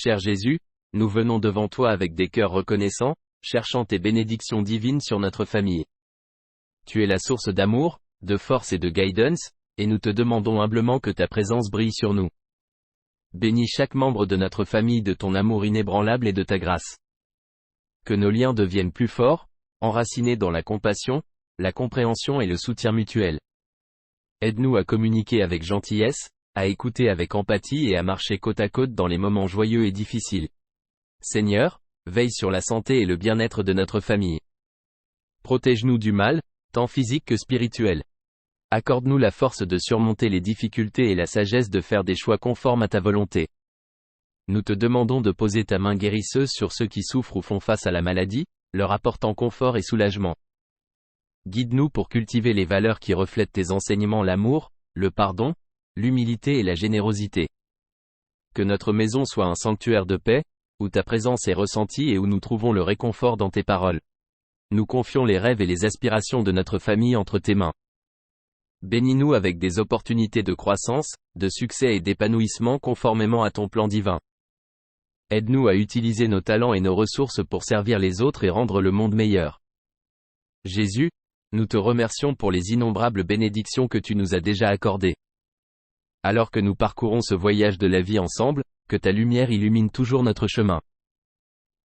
Cher Jésus, nous venons devant toi avec des cœurs reconnaissants, cherchant tes bénédictions divines sur notre famille. Tu es la source d'amour, de force et de guidance, et nous te demandons humblement que ta présence brille sur nous. Bénis chaque membre de notre famille de ton amour inébranlable et de ta grâce. Que nos liens deviennent plus forts, enracinés dans la compassion, la compréhension et le soutien mutuel. Aide-nous à communiquer avec gentillesse, à écouter avec empathie et à marcher côte à côte dans les moments joyeux et difficiles. Seigneur, veille sur la santé et le bien-être de notre famille. Protège-nous du mal, tant physique que spirituel. Accorde-nous la force de surmonter les difficultés et la sagesse de faire des choix conformes à ta volonté. Nous te demandons de poser ta main guérisseuse sur ceux qui souffrent ou font face à la maladie, leur apportant confort et soulagement. Guide-nous pour cultiver les valeurs qui reflètent tes enseignements, l'amour, le pardon, l'humilité et la générosité. Que notre maison soit un sanctuaire de paix, où ta présence est ressentie et où nous trouvons le réconfort dans tes paroles. Nous confions les rêves et les aspirations de notre famille entre tes mains. Bénis-nous avec des opportunités de croissance, de succès et d'épanouissement conformément à ton plan divin. Aide-nous à utiliser nos talents et nos ressources pour servir les autres et rendre le monde meilleur. Jésus, nous te remercions pour les innombrables bénédictions que tu nous as déjà accordées. Alors que nous parcourons ce voyage de la vie ensemble, que ta lumière illumine toujours notre chemin.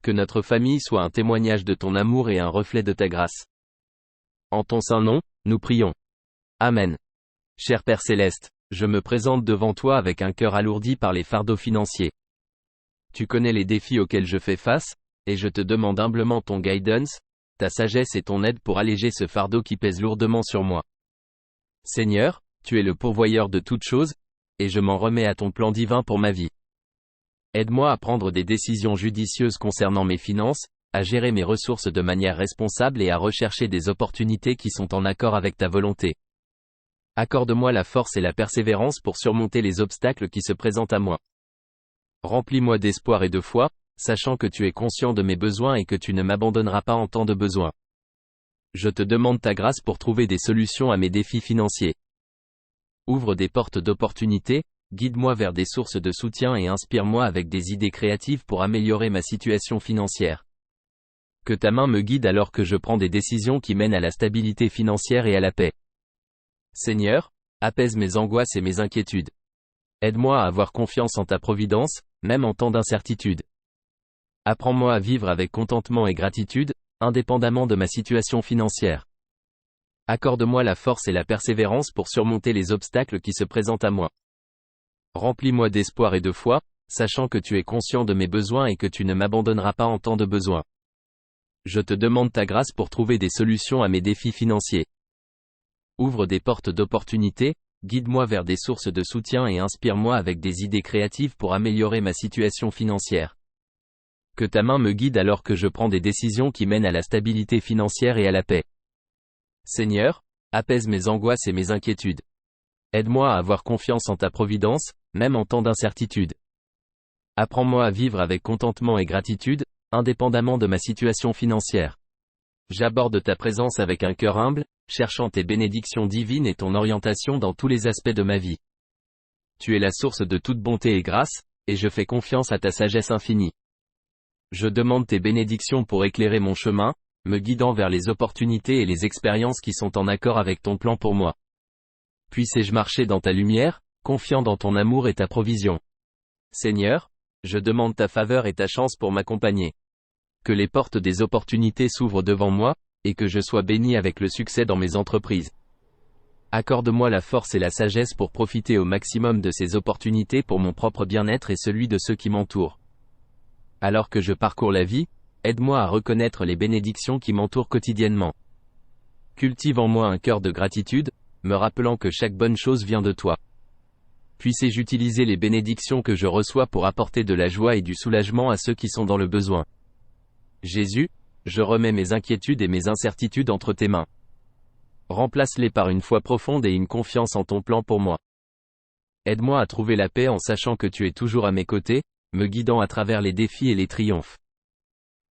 Que notre famille soit un témoignage de ton amour et un reflet de ta grâce. En ton saint nom, nous prions. Amen. Cher Père Céleste, je me présente devant toi avec un cœur alourdi par les fardeaux financiers. Tu connais les défis auxquels je fais face, et je te demande humblement ton guidance, ta sagesse et ton aide pour alléger ce fardeau qui pèse lourdement sur moi. Seigneur, tu es le pourvoyeur de toutes choses, et je m'en remets à ton plan divin pour ma vie. Aide-moi à prendre des décisions judicieuses concernant mes finances, à gérer mes ressources de manière responsable et à rechercher des opportunités qui sont en accord avec ta volonté. Accorde-moi la force et la persévérance pour surmonter les obstacles qui se présentent à moi. Remplis-moi d'espoir et de foi, sachant que tu es conscient de mes besoins et que tu ne m'abandonneras pas en temps de besoin. Je te demande ta grâce pour trouver des solutions à mes défis financiers. Ouvre des portes d'opportunités, guide-moi vers des sources de soutien et inspire-moi avec des idées créatives pour améliorer ma situation financière. Que ta main me guide alors que je prends des décisions qui mènent à la stabilité financière et à la paix. Seigneur, apaise mes angoisses et mes inquiétudes. Aide-moi à avoir confiance en ta providence, même en temps d'incertitude. Apprends-moi à vivre avec contentement et gratitude, indépendamment de ma situation financière. Accorde-moi la force et la persévérance pour surmonter les obstacles qui se présentent à moi. Remplis-moi d'espoir et de foi, sachant que tu es conscient de mes besoins et que tu ne m'abandonneras pas en temps de besoin. Je te demande ta grâce pour trouver des solutions à mes défis financiers. Ouvre des portes d'opportunités, guide-moi vers des sources de soutien et inspire-moi avec des idées créatives pour améliorer ma situation financière. Que ta main me guide alors que je prends des décisions qui mènent à la stabilité financière et à la paix. Seigneur, apaise mes angoisses et mes inquiétudes. Aide-moi à avoir confiance en ta providence, même en temps d'incertitude. Apprends-moi à vivre avec contentement et gratitude, indépendamment de ma situation financière. J'aborde ta présence avec un cœur humble, cherchant tes bénédictions divines et ton orientation dans tous les aspects de ma vie. Tu es la source de toute bonté et grâce, et je fais confiance à ta sagesse infinie. Je demande tes bénédictions pour éclairer mon chemin, me guidant vers les opportunités et les expériences qui sont en accord avec ton plan pour moi. Puisse-je marcher dans ta lumière, confiant dans ton amour et ta provision. Seigneur, je demande ta faveur et ta chance pour m'accompagner. Que les portes des opportunités s'ouvrent devant moi, et que je sois béni avec le succès dans mes entreprises. Accorde-moi la force et la sagesse pour profiter au maximum de ces opportunités pour mon propre bien-être et celui de ceux qui m'entourent. Alors que je parcours la vie, aide-moi à reconnaître les bénédictions qui m'entourent quotidiennement. Cultive en moi un cœur de gratitude, me rappelant que chaque bonne chose vient de toi. Puisse-je utiliser les bénédictions que je reçois pour apporter de la joie et du soulagement à ceux qui sont dans le besoin. Jésus, je remets mes inquiétudes et mes incertitudes entre tes mains. Remplace-les par une foi profonde et une confiance en ton plan pour moi. Aide-moi à trouver la paix en sachant que tu es toujours à mes côtés, me guidant à travers les défis et les triomphes.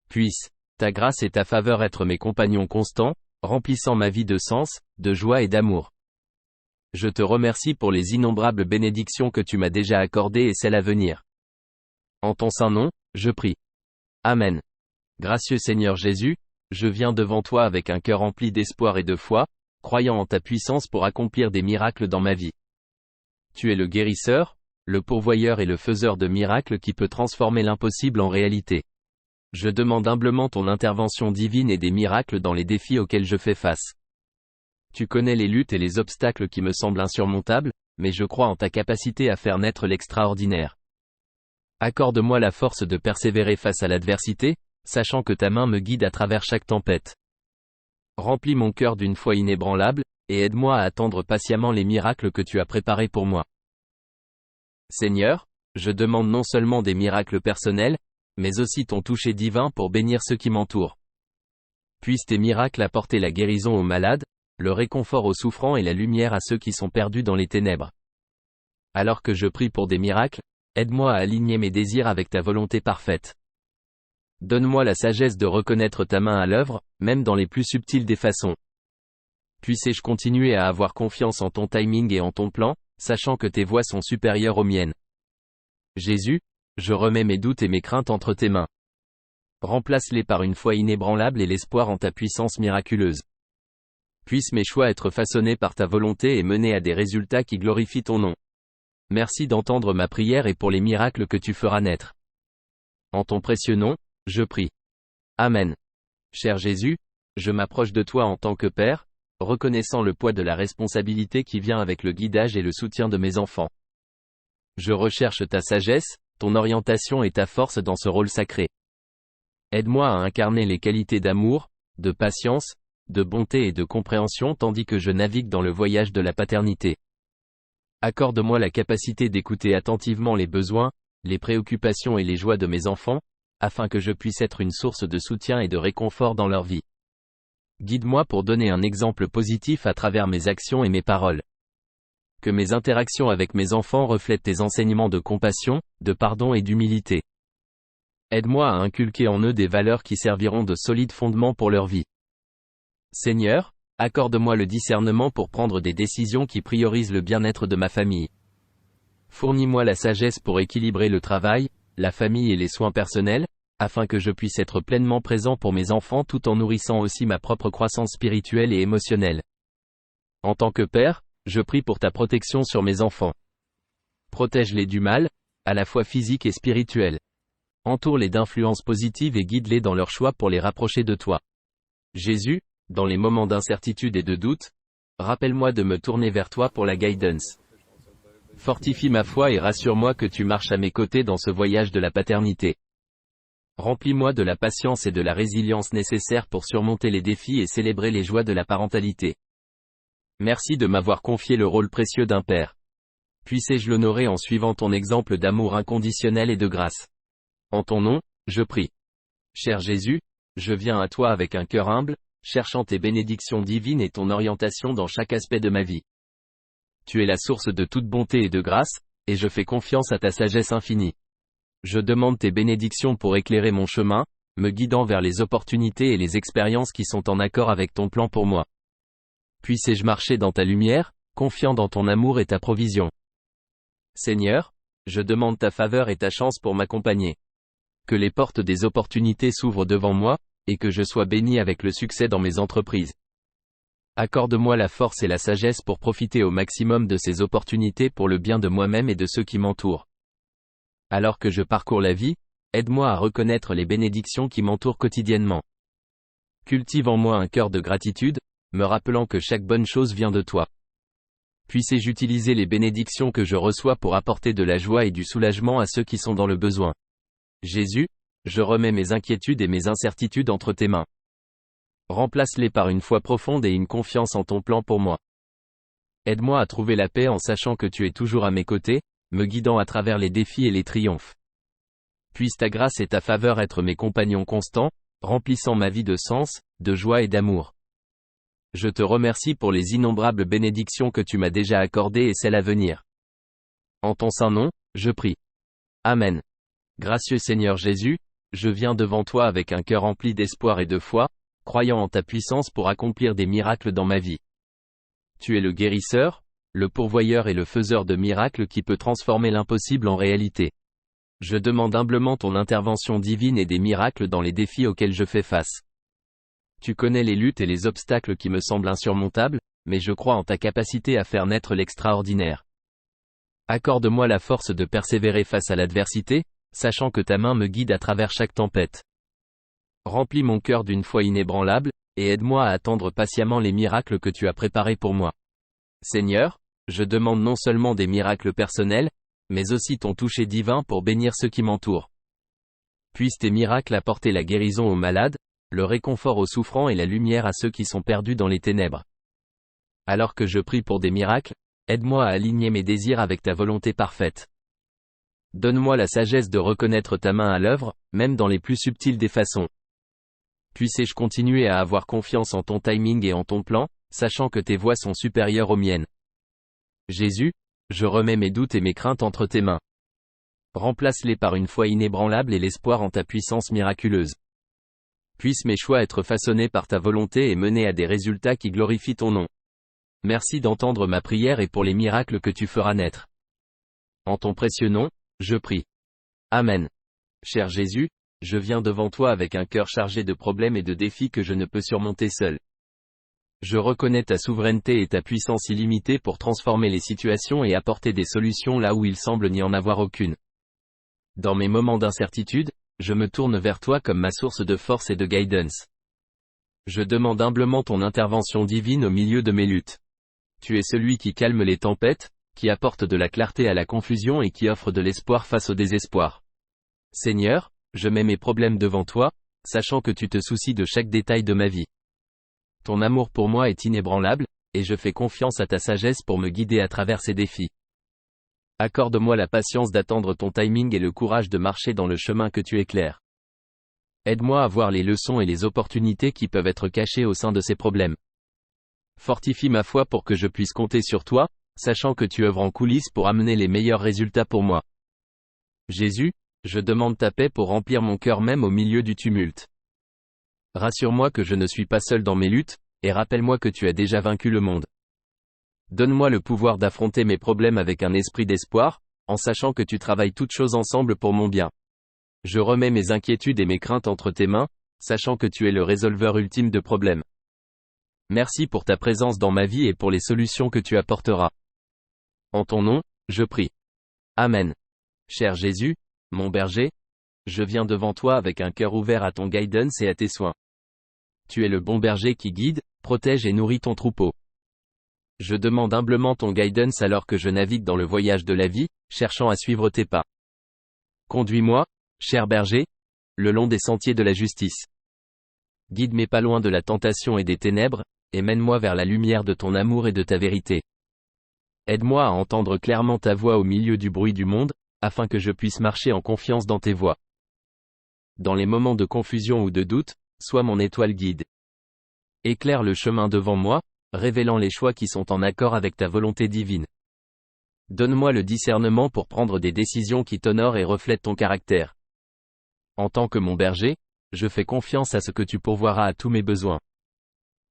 Puisse ta grâce et ta faveur être mes compagnons constants, remplissant ma vie de sens, de joie et d'amour. Je te remercie pour les innombrables bénédictions que tu m'as déjà accordées et celles à venir. En ton saint nom, je prie. Amen. Gracieux Seigneur Jésus, je viens devant toi avec un cœur rempli d'espoir et de foi, croyant en ta puissance pour accomplir des miracles dans ma vie. Tu es le guérisseur, le pourvoyeur et le faiseur de miracles qui peut transformer l'impossible en réalité. Je demande humblement ton intervention divine et des miracles dans les défis auxquels je fais face. Tu connais les luttes et les obstacles qui me semblent insurmontables, mais je crois en ta capacité à faire naître l'extraordinaire. Accorde-moi la force de persévérer face à l'adversité, sachant que ta main me guide à travers chaque tempête. Remplis mon cœur d'une foi inébranlable, et aide-moi à attendre patiemment les miracles que tu as préparés pour moi. Seigneur, je demande non seulement des miracles personnels, mais aussi ton toucher divin pour bénir ceux qui m'entourent. Puissent tes miracles apporter la guérison aux malades, le réconfort aux souffrants et la lumière à ceux qui sont perdus dans les ténèbres. Alors que je prie pour des miracles, aide-moi à aligner mes désirs avec ta volonté parfaite. Donne-moi la sagesse de reconnaître ta main à l'œuvre, même dans les plus subtiles des façons. Puissé-je continuer à avoir confiance en ton timing et en ton plan, sachant que tes voies sont supérieures aux miennes. Jésus, je remets mes doutes et mes craintes entre tes mains. Remplace-les par une foi inébranlable et l'espoir en ta puissance miraculeuse. Puissent mes choix être façonnés par ta volonté et mener à des résultats qui glorifient ton nom. Merci d'entendre ma prière et pour les miracles que tu feras naître. En ton précieux nom, je prie. Amen. Cher Jésus, je m'approche de toi en tant que Père, reconnaissant le poids de la responsabilité qui vient avec le guidage et le soutien de mes enfants. Je recherche ta sagesse, ton orientation et ta force dans ce rôle sacré. Aide-moi à incarner les qualités d'amour, de patience, de bonté et de compréhension tandis que je navigue dans le voyage de la paternité. Accorde-moi la capacité d'écouter attentivement les besoins, les préoccupations et les joies de mes enfants, afin que je puisse être une source de soutien et de réconfort dans leur vie. Guide-moi pour donner un exemple positif à travers mes actions et mes paroles. Que mes interactions avec mes enfants reflètent tes enseignements de compassion, de pardon et d'humilité. Aide-moi à inculquer en eux des valeurs qui serviront de solides fondements pour leur vie. Seigneur, accorde-moi le discernement pour prendre des décisions qui priorisent le bien-être de ma famille. Fournis-moi la sagesse pour équilibrer le travail, la famille et les soins personnels, afin que je puisse être pleinement présent pour mes enfants tout en nourrissant aussi ma propre croissance spirituelle et émotionnelle. En tant que père, je prie pour ta protection sur mes enfants. Protège-les du mal, à la fois physique et spirituel. Entoure-les d'influences positives et guide-les dans leurs choix pour les rapprocher de toi. Jésus, dans les moments d'incertitude et de doute, rappelle-moi de me tourner vers toi pour la guidance. Fortifie ma foi et rassure-moi que tu marches à mes côtés dans ce voyage de la paternité. Remplis-moi de la patience et de la résilience nécessaires pour surmonter les défis et célébrer les joies de la parentalité. Merci de m'avoir confié le rôle précieux d'un père. Puissé-je l'honorer en suivant ton exemple d'amour inconditionnel et de grâce. En ton nom, je prie. Cher Jésus, je viens à toi avec un cœur humble, cherchant tes bénédictions divines et ton orientation dans chaque aspect de ma vie. Tu es la source de toute bonté et de grâce, et je fais confiance à ta sagesse infinie. Je demande tes bénédictions pour éclairer mon chemin, me guidant vers les opportunités et les expériences qui sont en accord avec ton plan pour moi. Puissé-je marcher dans ta lumière, confiant dans ton amour et ta provision. Seigneur, je demande ta faveur et ta chance pour m'accompagner. Que les portes des opportunités s'ouvrent devant moi, et que je sois béni avec le succès dans mes entreprises. Accorde-moi la force et la sagesse pour profiter au maximum de ces opportunités pour le bien de moi-même et de ceux qui m'entourent. Alors que je parcours la vie, aide-moi à reconnaître les bénédictions qui m'entourent quotidiennement. Cultive en moi un cœur de gratitude, me rappelant que chaque bonne chose vient de toi. Puissé-je utiliser les bénédictions que je reçois pour apporter de la joie et du soulagement à ceux qui sont dans le besoin. Jésus, je remets mes inquiétudes et mes incertitudes entre tes mains. Remplace-les par une foi profonde et une confiance en ton plan pour moi. Aide-moi à trouver la paix en sachant que tu es toujours à mes côtés, me guidant à travers les défis et les triomphes. Puisse ta grâce et ta faveur être mes compagnons constants, remplissant ma vie de sens, de joie et d'amour. Je te remercie pour les innombrables bénédictions que tu m'as déjà accordées et celles à venir. En ton saint nom, je prie. Amen. Gracieux Seigneur Jésus, je viens devant toi avec un cœur rempli d'espoir et de foi, croyant en ta puissance pour accomplir des miracles dans ma vie. Tu es le guérisseur, le pourvoyeur et le faiseur de miracles qui peut transformer l'impossible en réalité. je demande humblement ton intervention divine et des miracles dans les défis auxquels je fais face. Tu connais les luttes et les obstacles qui me semblent insurmontables, mais je crois en ta capacité à faire naître l'extraordinaire. Accorde-moi la force de persévérer face à l'adversité, sachant que ta main me guide à travers chaque tempête. Remplis mon cœur d'une foi inébranlable, et aide-moi à attendre patiemment les miracles que tu as préparés pour moi. Seigneur, je demande non seulement des miracles personnels, mais aussi ton toucher divin pour bénir ceux qui m'entourent. Puissent tes miracles apporter la guérison aux malades, le réconfort aux souffrants et la lumière à ceux qui sont perdus dans les ténèbres. Alors que je prie pour des miracles, aide-moi à aligner mes désirs avec ta volonté parfaite. Donne-moi la sagesse de reconnaître ta main à l'œuvre, même dans les plus subtiles des façons. Puisse-je continuer à avoir confiance en ton timing et en ton plan, sachant que tes voies sont supérieures aux miennes. Jésus, je remets mes doutes et mes craintes entre tes mains. Remplace-les par une foi inébranlable et l'espoir en ta puissance miraculeuse. Puissent mes choix être façonnés par ta volonté et mener à des résultats qui glorifient ton nom. Merci d'entendre ma prière et pour les miracles que tu feras naître. En ton précieux nom, je prie. Amen. Cher Jésus, je viens devant toi avec un cœur chargé de problèmes et de défis que je ne peux surmonter seul. Je reconnais ta souveraineté et ta puissance illimitée pour transformer les situations et apporter des solutions là où il semble n'y en avoir aucune. Dans mes moments d'incertitude, je me tourne vers toi comme ma source de force et de guidance. Je demande humblement ton intervention divine au milieu de mes luttes. Tu es celui qui calme les tempêtes, qui apporte de la clarté à la confusion et qui offre de l'espoir face au désespoir. Seigneur, je mets mes problèmes devant toi, sachant que tu te soucies de chaque détail de ma vie. Ton amour pour moi est inébranlable, et je fais confiance à ta sagesse pour me guider à travers ces défis. Accorde-moi la patience d'attendre ton timing et le courage de marcher dans le chemin que tu éclaires. Aide-moi à voir les leçons et les opportunités qui peuvent être cachées au sein de ces problèmes. Fortifie ma foi pour que je puisse compter sur toi, sachant que tu œuvres en coulisses pour amener les meilleurs résultats pour moi. Jésus, je demande ta paix pour remplir mon cœur même au milieu du tumulte. Rassure-moi que je ne suis pas seul dans mes luttes, et rappelle-moi que tu as déjà vaincu le monde. Donne-moi le pouvoir d'affronter mes problèmes avec un esprit d'espoir, en sachant que tu travailles toutes choses ensemble pour mon bien. Je remets mes inquiétudes et mes craintes entre tes mains, sachant que tu es le résolveur ultime de problèmes. Merci pour ta présence dans ma vie et pour les solutions que tu apporteras. En ton nom, je prie. Amen. Cher Jésus, mon berger, je viens devant toi avec un cœur ouvert à ton guidance et à tes soins. Tu es le bon berger qui guide, protège et nourrit ton troupeau. Je demande humblement ton guidance alors que je navigue dans le voyage de la vie, cherchant à suivre tes pas. Conduis-moi, cher berger, le long des sentiers de la justice. Guide mes pas loin de la tentation et des ténèbres, et mène-moi vers la lumière de ton amour et de ta vérité. Aide-moi à entendre clairement ta voix au milieu du bruit du monde, afin que je puisse marcher en confiance dans tes voies. Dans les moments de confusion ou de doute, sois mon étoile guide. Éclaire le chemin devant moi, révélant les choix qui sont en accord avec ta volonté divine. Donne-moi le discernement pour prendre des décisions qui t'honorent et reflètent ton caractère. En tant que mon berger, je fais confiance à ce que tu pourvoiras à tous mes besoins.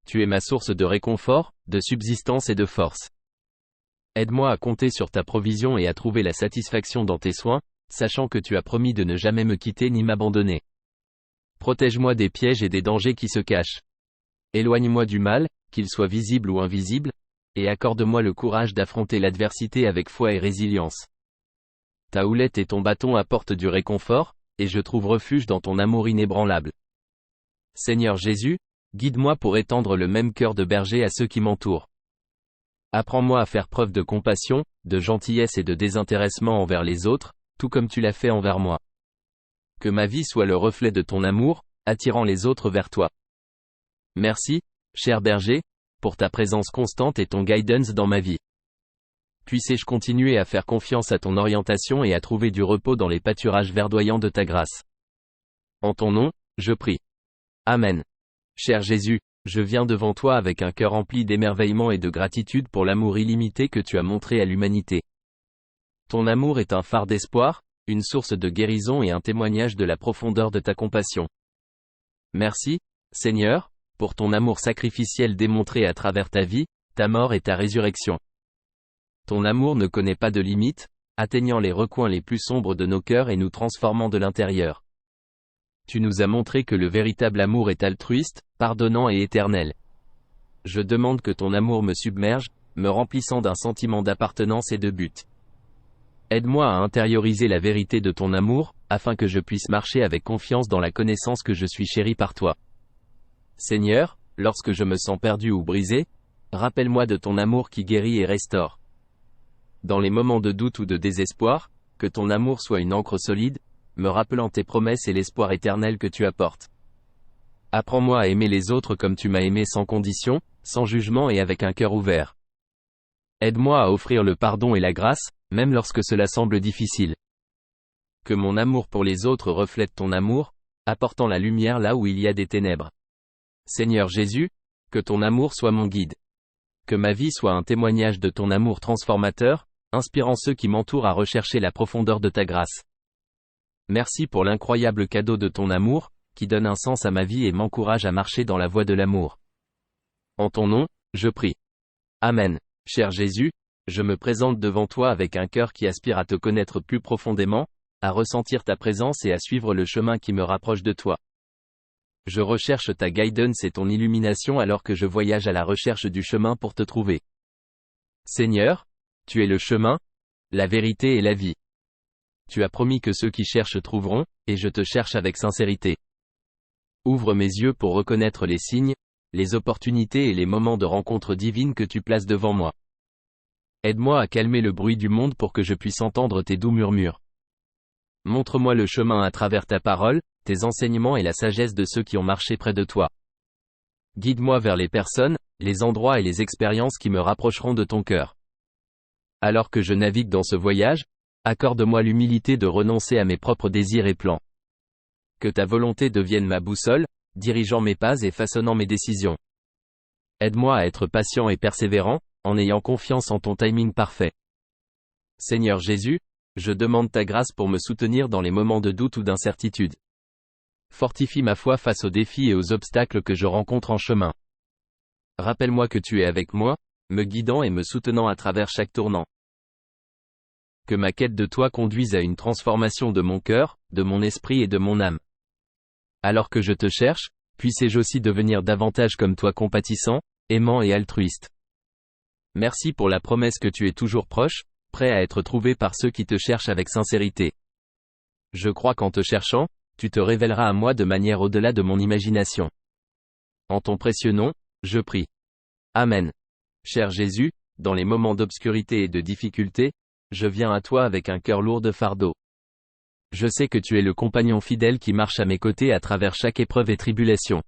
Tu es ma source de réconfort, de subsistance et de force. Aide-moi à compter sur ta provision et à trouver la satisfaction dans tes soins, sachant que tu as promis de ne jamais me quitter ni m'abandonner. Protège-moi des pièges et des dangers qui se cachent. Éloigne-moi du mal, qu'il soit visible ou invisible, et accorde-moi le courage d'affronter l'adversité avec foi et résilience. Ta houlette et ton bâton apportent du réconfort, et je trouve refuge dans ton amour inébranlable. Seigneur Jésus, guide-moi pour étendre le même cœur de berger à ceux qui m'entourent. Apprends-moi à faire preuve de compassion, de gentillesse et de désintéressement envers les autres, tout comme tu l'as fait envers moi. Que ma vie soit le reflet de ton amour, attirant les autres vers toi. Merci, cher berger, pour ta présence constante et ton guidance dans ma vie. Puisse-je continuer à faire confiance à ton orientation et à trouver du repos dans les pâturages verdoyants de ta grâce. En ton nom, je prie. Amen. Cher Jésus, je viens devant toi avec un cœur rempli d'émerveillement et de gratitude pour l'amour illimité que tu as montré à l'humanité. Ton amour est un phare d'espoir, une source de guérison et un témoignage de la profondeur de ta compassion. Merci, Seigneur, pour ton amour sacrificiel démontré à travers ta vie, ta mort et ta résurrection. Ton amour ne connaît pas de limite, atteignant les recoins les plus sombres de nos cœurs et nous transformant de l'intérieur. Tu nous as montré que le véritable amour est altruiste, pardonnant et éternel. Je demande que ton amour me submerge, me remplissant d'un sentiment d'appartenance et de but. Aide-moi à intérioriser la vérité de ton amour, afin que je puisse marcher avec confiance dans la connaissance que je suis chéri par toi. Seigneur, lorsque je me sens perdu ou brisé, rappelle-moi de ton amour qui guérit et restaure. Dans les moments de doute ou de désespoir, que ton amour soit une ancre solide, me rappelant tes promesses et l'espoir éternel que tu apportes. Apprends-moi à aimer les autres comme tu m'as aimé sans condition, sans jugement et avec un cœur ouvert. Aide-moi à offrir le pardon et la grâce, même lorsque cela semble difficile. Que mon amour pour les autres reflète ton amour, apportant la lumière là où il y a des ténèbres. Seigneur Jésus, que ton amour soit mon guide. Que ma vie soit un témoignage de ton amour transformateur, inspirant ceux qui m'entourent à rechercher la profondeur de ta grâce. Merci pour l'incroyable cadeau de ton amour, qui donne un sens à ma vie et m'encourage à marcher dans la voie de l'amour. En ton nom, je prie. Amen. Cher Jésus, je me présente devant toi avec un cœur qui aspire à te connaître plus profondément, à ressentir ta présence et à suivre le chemin qui me rapproche de toi. Je recherche ta guidance et ton illumination alors que je voyage à la recherche du chemin pour te trouver. Seigneur, tu es le chemin, la vérité et la vie. Tu as promis que ceux qui cherchent trouveront, et je te cherche avec sincérité. Ouvre mes yeux pour reconnaître les signes, les opportunités et les moments de rencontre divine que tu places devant moi. Aide-moi à calmer le bruit du monde pour que je puisse entendre tes doux murmures. Montre-moi le chemin à travers ta parole, tes enseignements et la sagesse de ceux qui ont marché près de toi. Guide-moi vers les personnes, les endroits et les expériences qui me rapprocheront de ton cœur. Alors que je navigue dans ce voyage, accorde-moi l'humilité de renoncer à mes propres désirs et plans. Que ta volonté devienne ma boussole, dirigeant mes pas et façonnant mes décisions. Aide-moi à être patient et persévérant, en ayant confiance en ton timing parfait. Seigneur Jésus, je demande ta grâce pour me soutenir dans les moments de doute ou d'incertitude. Fortifie ma foi face aux défis et aux obstacles que je rencontre en chemin. Rappelle-moi que tu es avec moi, me guidant et me soutenant à travers chaque tournant. Que ma quête de toi conduise à une transformation de mon cœur, de mon esprit et de mon âme. Alors que je te cherche, puissé-je aussi devenir davantage comme toi compatissant, aimant et altruiste. Merci pour la promesse que tu es toujours proche, prêt à être trouvé par ceux qui te cherchent avec sincérité. Je crois qu'en te cherchant, tu te révéleras à moi de manière au-delà de mon imagination. En ton précieux nom, je prie. Amen. Cher Jésus, dans les moments d'obscurité et de difficulté, je viens à toi avec un cœur lourd de fardeau. Je sais que tu es le compagnon fidèle qui marche à mes côtés à travers chaque épreuve et tribulation.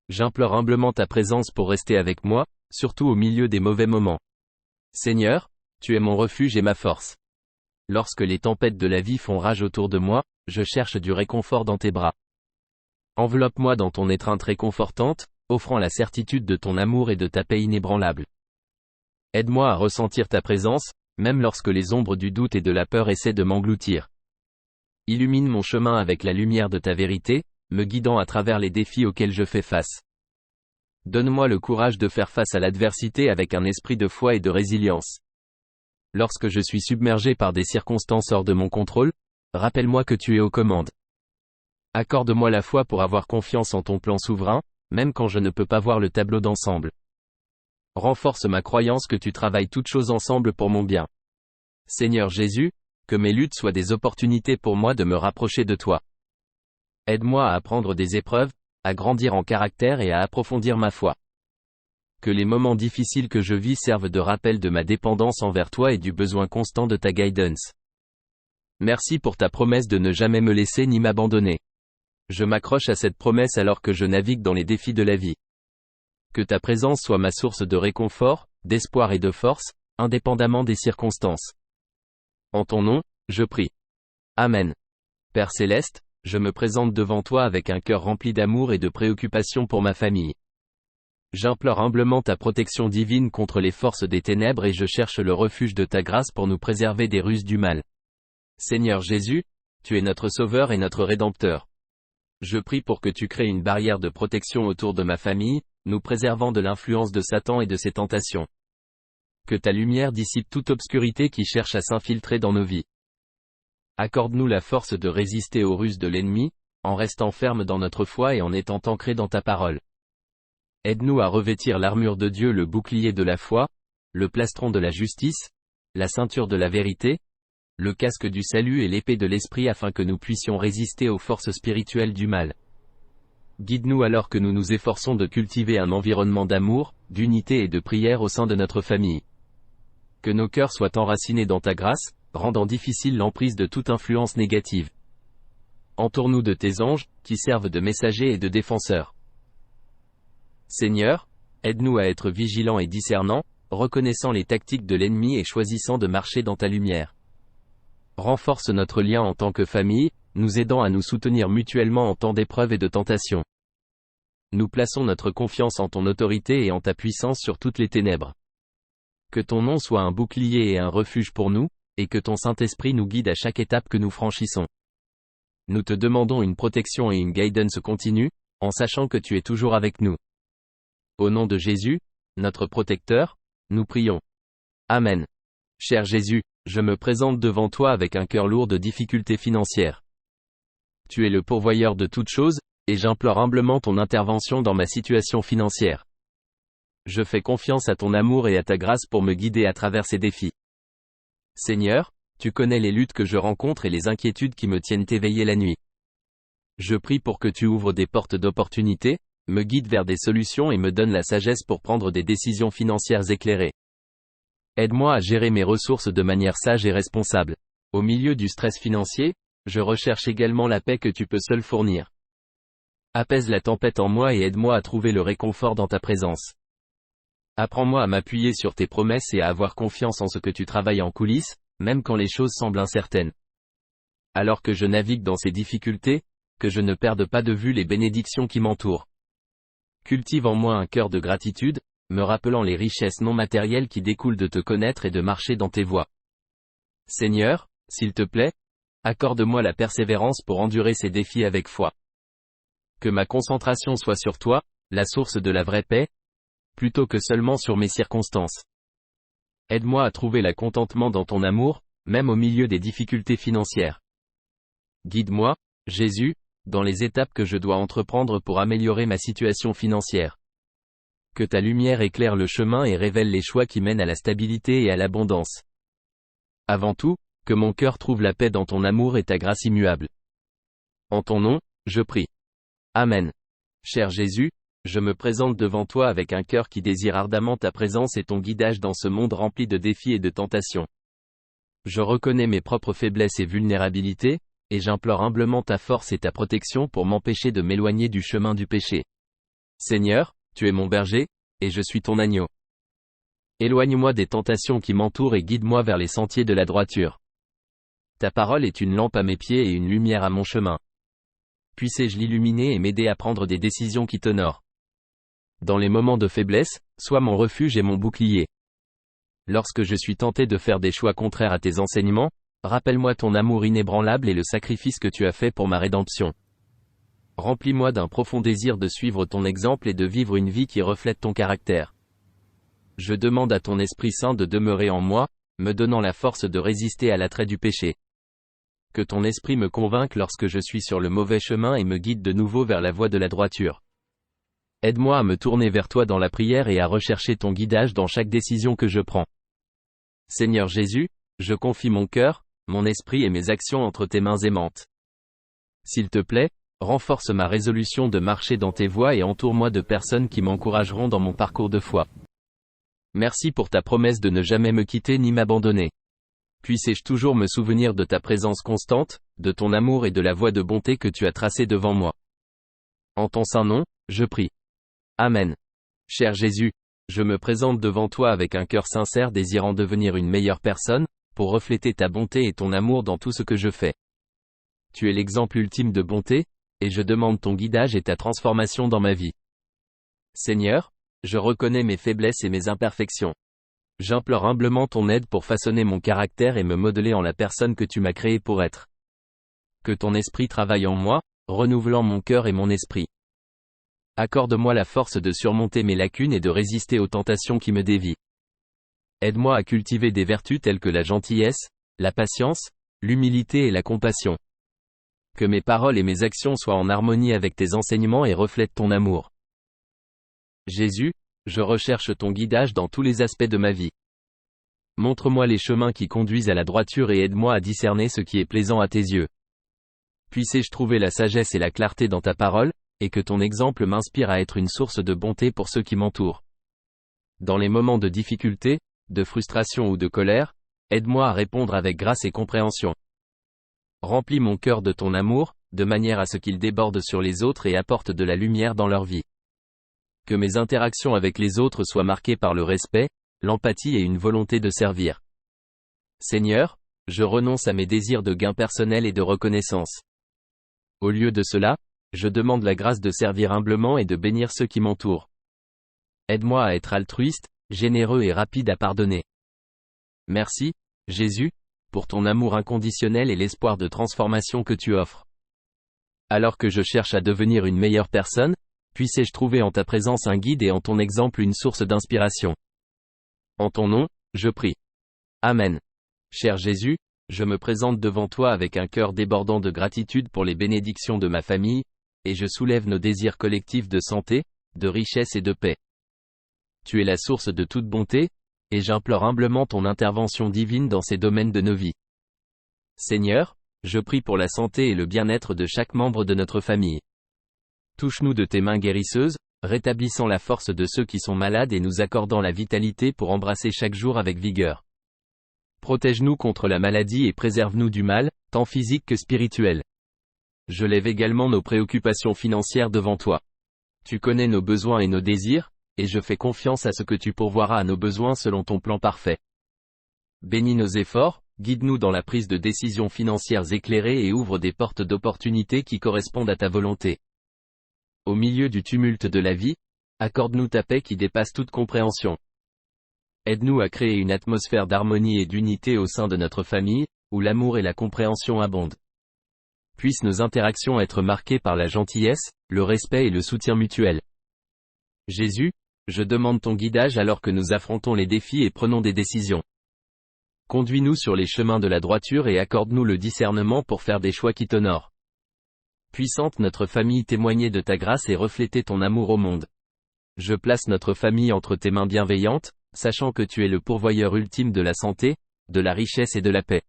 J'implore humblement ta présence pour rester avec moi, surtout au milieu des mauvais moments. Seigneur, tu es mon refuge et ma force. Lorsque les tempêtes de la vie font rage autour de moi, je cherche du réconfort dans tes bras. Enveloppe-moi dans ton étreinte réconfortante, offrant la certitude de ton amour et de ta paix inébranlable. Aide-moi à ressentir ta présence, même lorsque les ombres du doute et de la peur essaient de m'engloutir. Illumine mon chemin avec la lumière de ta vérité, me guidant à travers les défis auxquels je fais face. Donne-moi le courage de faire face à l'adversité avec un esprit de foi et de résilience. Lorsque je suis submergé par des circonstances hors de mon contrôle, rappelle-moi que tu es aux commandes. Accorde-moi la foi pour avoir confiance en ton plan souverain, même quand je ne peux pas voir le tableau d'ensemble. Renforce ma croyance que tu travailles toutes choses ensemble pour mon bien. Seigneur Jésus, que mes luttes soient des opportunités pour moi de me rapprocher de toi. Aide-moi à apprendre des épreuves, à grandir en caractère et à approfondir ma foi. Que les moments difficiles que je vis servent de rappel de ma dépendance envers toi et du besoin constant de ta guidance. Merci pour ta promesse de ne jamais me laisser ni m'abandonner. Je m'accroche à cette promesse alors que je navigue dans les défis de la vie. Que ta présence soit ma source de réconfort, d'espoir et de force, indépendamment des circonstances. En ton nom, je prie. Amen. Père Céleste, je me présente devant toi avec un cœur rempli d'amour et de préoccupation pour ma famille. J'implore humblement ta protection divine contre les forces des ténèbres et je cherche le refuge de ta grâce pour nous préserver des ruses du mal. Seigneur Jésus, tu es notre Sauveur et notre Rédempteur. Je prie pour que tu crées une barrière de protection autour de ma famille, nous préservant de l'influence de Satan et de ses tentations. Que ta lumière dissipe toute obscurité qui cherche à s'infiltrer dans nos vies. Accorde-nous la force de résister aux ruses de l'ennemi, en restant ferme dans notre foi et en étant ancrés dans ta parole. Aide-nous à revêtir l'armure de Dieu, le bouclier de la foi, le plastron de la justice, la ceinture de la vérité, le casque du salut et l'épée de l'esprit afin que nous puissions résister aux forces spirituelles du mal. Guide-nous alors que nous nous efforçons de cultiver un environnement d'amour, d'unité et de prière au sein de notre famille. Que nos cœurs soient enracinés dans ta grâce, rendant difficile l'emprise de toute influence négative. Entoure-nous de tes anges, qui servent de messagers et de défenseurs. Seigneur, aide-nous à être vigilants et discernants, reconnaissant les tactiques de l'ennemi et choisissant de marcher dans ta lumière. Renforce notre lien en tant que famille, nous aidant à nous soutenir mutuellement en temps d'épreuve et de tentation. Nous plaçons notre confiance en ton autorité et en ta puissance sur toutes les ténèbres. Que ton nom soit un bouclier et un refuge pour nous, et que ton Saint-Esprit nous guide à chaque étape que nous franchissons. Nous te demandons une protection et une guidance continue, en sachant que tu es toujours avec nous. Au nom de Jésus, notre protecteur, nous prions. Amen. Cher Jésus, je me présente devant toi avec un cœur lourd de difficultés financières. Tu es le pourvoyeur de toutes choses, et j'implore humblement ton intervention dans ma situation financière. Je fais confiance à ton amour et à ta grâce pour me guider à travers ces défis. Seigneur, tu connais les luttes que je rencontre et les inquiétudes qui me tiennent éveillé la nuit. Je prie pour que tu ouvres des portes d'opportunité, me guides vers des solutions et me donnes la sagesse pour prendre des décisions financières éclairées. Aide-moi à gérer mes ressources de manière sage et responsable. Au milieu du stress financier, je recherche également la paix que tu peux seul fournir. Apaise la tempête en moi et aide-moi à trouver le réconfort dans ta présence. Apprends-moi à m'appuyer sur tes promesses et à avoir confiance en ce que tu travailles en coulisses, même quand les choses semblent incertaines. Alors que je navigue dans ces difficultés, que je ne perde pas de vue les bénédictions qui m'entourent. Cultive en moi un cœur de gratitude, me rappelant les richesses non matérielles qui découlent de te connaître et de marcher dans tes voies. Seigneur, s'il te plaît, accorde-moi la persévérance pour endurer ces défis avec foi. Que ma concentration soit sur toi, la source de la vraie paix, plutôt que seulement sur mes circonstances. Aide-moi à trouver le contentement dans ton amour, même au milieu des difficultés financières. Guide-moi, Jésus, dans les étapes que je dois entreprendre pour améliorer ma situation financière. Que ta lumière éclaire le chemin et révèle les choix qui mènent à la stabilité et à l'abondance. Avant tout, que mon cœur trouve la paix dans ton amour et ta grâce immuable. En ton nom, je prie. Amen. Cher Jésus, je me présente devant toi avec un cœur qui désire ardemment ta présence et ton guidage dans ce monde rempli de défis et de tentations. Je reconnais mes propres faiblesses et vulnérabilités, et j'implore humblement ta force et ta protection pour m'empêcher de m'éloigner du chemin du péché. Seigneur, tu es mon berger, et je suis ton agneau. Éloigne-moi des tentations qui m'entourent et guide-moi vers les sentiers de la droiture. Ta parole est une lampe à mes pieds et une lumière à mon chemin. Puissé-je l'illuminer et m'aider à prendre des décisions qui t'honorent. Dans les moments de faiblesse, sois mon refuge et mon bouclier. Lorsque je suis tenté de faire des choix contraires à tes enseignements, rappelle-moi ton amour inébranlable et le sacrifice que tu as fait pour ma rédemption. Remplis-moi d'un profond désir de suivre ton exemple et de vivre une vie qui reflète ton caractère. Je demande à ton Esprit Saint de demeurer en moi, me donnant la force de résister à l'attrait du péché. Que ton esprit me convainque lorsque je suis sur le mauvais chemin et me guide de nouveau vers la voie de la droiture. Aide-moi à me tourner vers toi dans la prière et à rechercher ton guidage dans chaque décision que je prends. Seigneur Jésus, je confie mon cœur, mon esprit et mes actions entre tes mains aimantes. S'il te plaît, renforce ma résolution de marcher dans tes voies et entoure-moi de personnes qui m'encourageront dans mon parcours de foi. Merci pour ta promesse de ne jamais me quitter ni m'abandonner. Puisse-je toujours me souvenir de ta présence constante, de ton amour et de la voie de bonté que tu as tracée devant moi. En ton saint nom, je prie. Amen. Cher Jésus, je me présente devant toi avec un cœur sincère désirant devenir une meilleure personne, pour refléter ta bonté et ton amour dans tout ce que je fais. Tu es l'exemple ultime de bonté, et je demande ton guidage et ta transformation dans ma vie. Seigneur, je reconnais mes faiblesses et mes imperfections. J'implore humblement ton aide pour façonner mon caractère et me modeler en la personne que tu m'as créée pour être. Que ton esprit travaille en moi, renouvelant mon cœur et mon esprit. Accorde-moi la force de surmonter mes lacunes et de résister aux tentations qui me dévient. Aide-moi à cultiver des vertus telles que la gentillesse, la patience, l'humilité et la compassion. Que mes paroles et mes actions soient en harmonie avec tes enseignements et reflètent ton amour. Jésus, je recherche ton guidage dans tous les aspects de ma vie. Montre-moi les chemins qui conduisent à la droiture et aide-moi à discerner ce qui est plaisant à tes yeux. Puisse-je trouver la sagesse et la clarté dans ta parole, et que ton exemple m'inspire à être une source de bonté pour ceux qui m'entourent. Dans les moments de difficulté, de frustration ou de colère, aide-moi à répondre avec grâce et compréhension. Remplis mon cœur de ton amour, de manière à ce qu'il déborde sur les autres et apporte de la lumière dans leur vie. Que mes interactions avec les autres soient marquées par le respect, l'empathie et une volonté de servir. Seigneur, je renonce à mes désirs de gain personnel et de reconnaissance. Au lieu de cela, je demande la grâce de servir humblement et de bénir ceux qui m'entourent. Aide-moi à être altruiste, généreux et rapide à pardonner. Merci, Jésus, pour ton amour inconditionnel et l'espoir de transformation que tu offres. Alors que je cherche à devenir une meilleure personne, puisse-je trouver en ta présence un guide et en ton exemple une source d'inspiration. En ton nom, je prie. Amen. Cher Jésus, je me présente devant toi avec un cœur débordant de gratitude pour les bénédictions de ma famille, et je soulève nos désirs collectifs de santé, de richesse et de paix. Tu es la source de toute bonté, et j'implore humblement ton intervention divine dans ces domaines de nos vies. Seigneur, je prie pour la santé et le bien-être de chaque membre de notre famille. Touche-nous de tes mains guérisseuses, rétablissant la force de ceux qui sont malades et nous accordant la vitalité pour embrasser chaque jour avec vigueur. Protège-nous contre la maladie et préserve-nous du mal, tant physique que spirituel. Je lève également nos préoccupations financières devant toi. Tu connais nos besoins et nos désirs, et je fais confiance à ce que tu pourvoiras à nos besoins selon ton plan parfait. Bénis nos efforts, guide-nous dans la prise de décisions financières éclairées et ouvre des portes d'opportunités qui correspondent à ta volonté. Au milieu du tumulte de la vie, accorde-nous ta paix qui dépasse toute compréhension. Aide-nous à créer une atmosphère d'harmonie et d'unité au sein de notre famille, où l'amour et la compréhension abondent. Puissent nos interactions être marquées par la gentillesse, le respect et le soutien mutuel. Jésus, je demande ton guidage alors que nous affrontons les défis et prenons des décisions. Conduis-nous sur les chemins de la droiture et accorde-nous le discernement pour faire des choix qui t'honorent. Puissante notre famille témoigner de ta grâce et refléter ton amour au monde. Je place notre famille entre tes mains bienveillantes, sachant que tu es le pourvoyeur ultime de la santé, de la richesse et de la paix.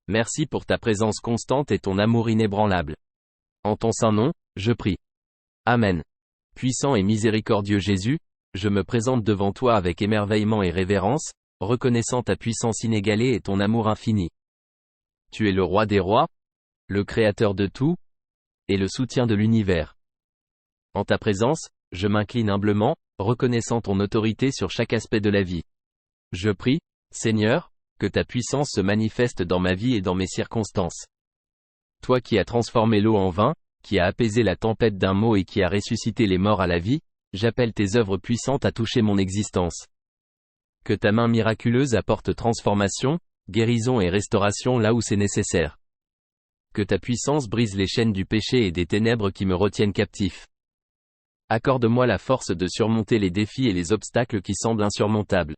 Merci pour ta présence constante et ton amour inébranlable. En ton saint nom, je prie. Amen. Puissant et miséricordieux Jésus, je me présente devant toi avec émerveillement et révérence, reconnaissant ta puissance inégalée et ton amour infini. Tu es le roi des rois, le créateur de tout, et le soutien de l'univers. En ta présence, je m'incline humblement, reconnaissant ton autorité sur chaque aspect de la vie. Je prie, Seigneur, que ta puissance se manifeste dans ma vie et dans mes circonstances. Toi qui as transformé l'eau en vin, qui as apaisé la tempête d'un mot et qui as ressuscité les morts à la vie, j'appelle tes œuvres puissantes à toucher mon existence. Que ta main miraculeuse apporte transformation, guérison et restauration là où c'est nécessaire. Que ta puissance brise les chaînes du péché et des ténèbres qui me retiennent captif. Accorde-moi la force de surmonter les défis et les obstacles qui semblent insurmontables.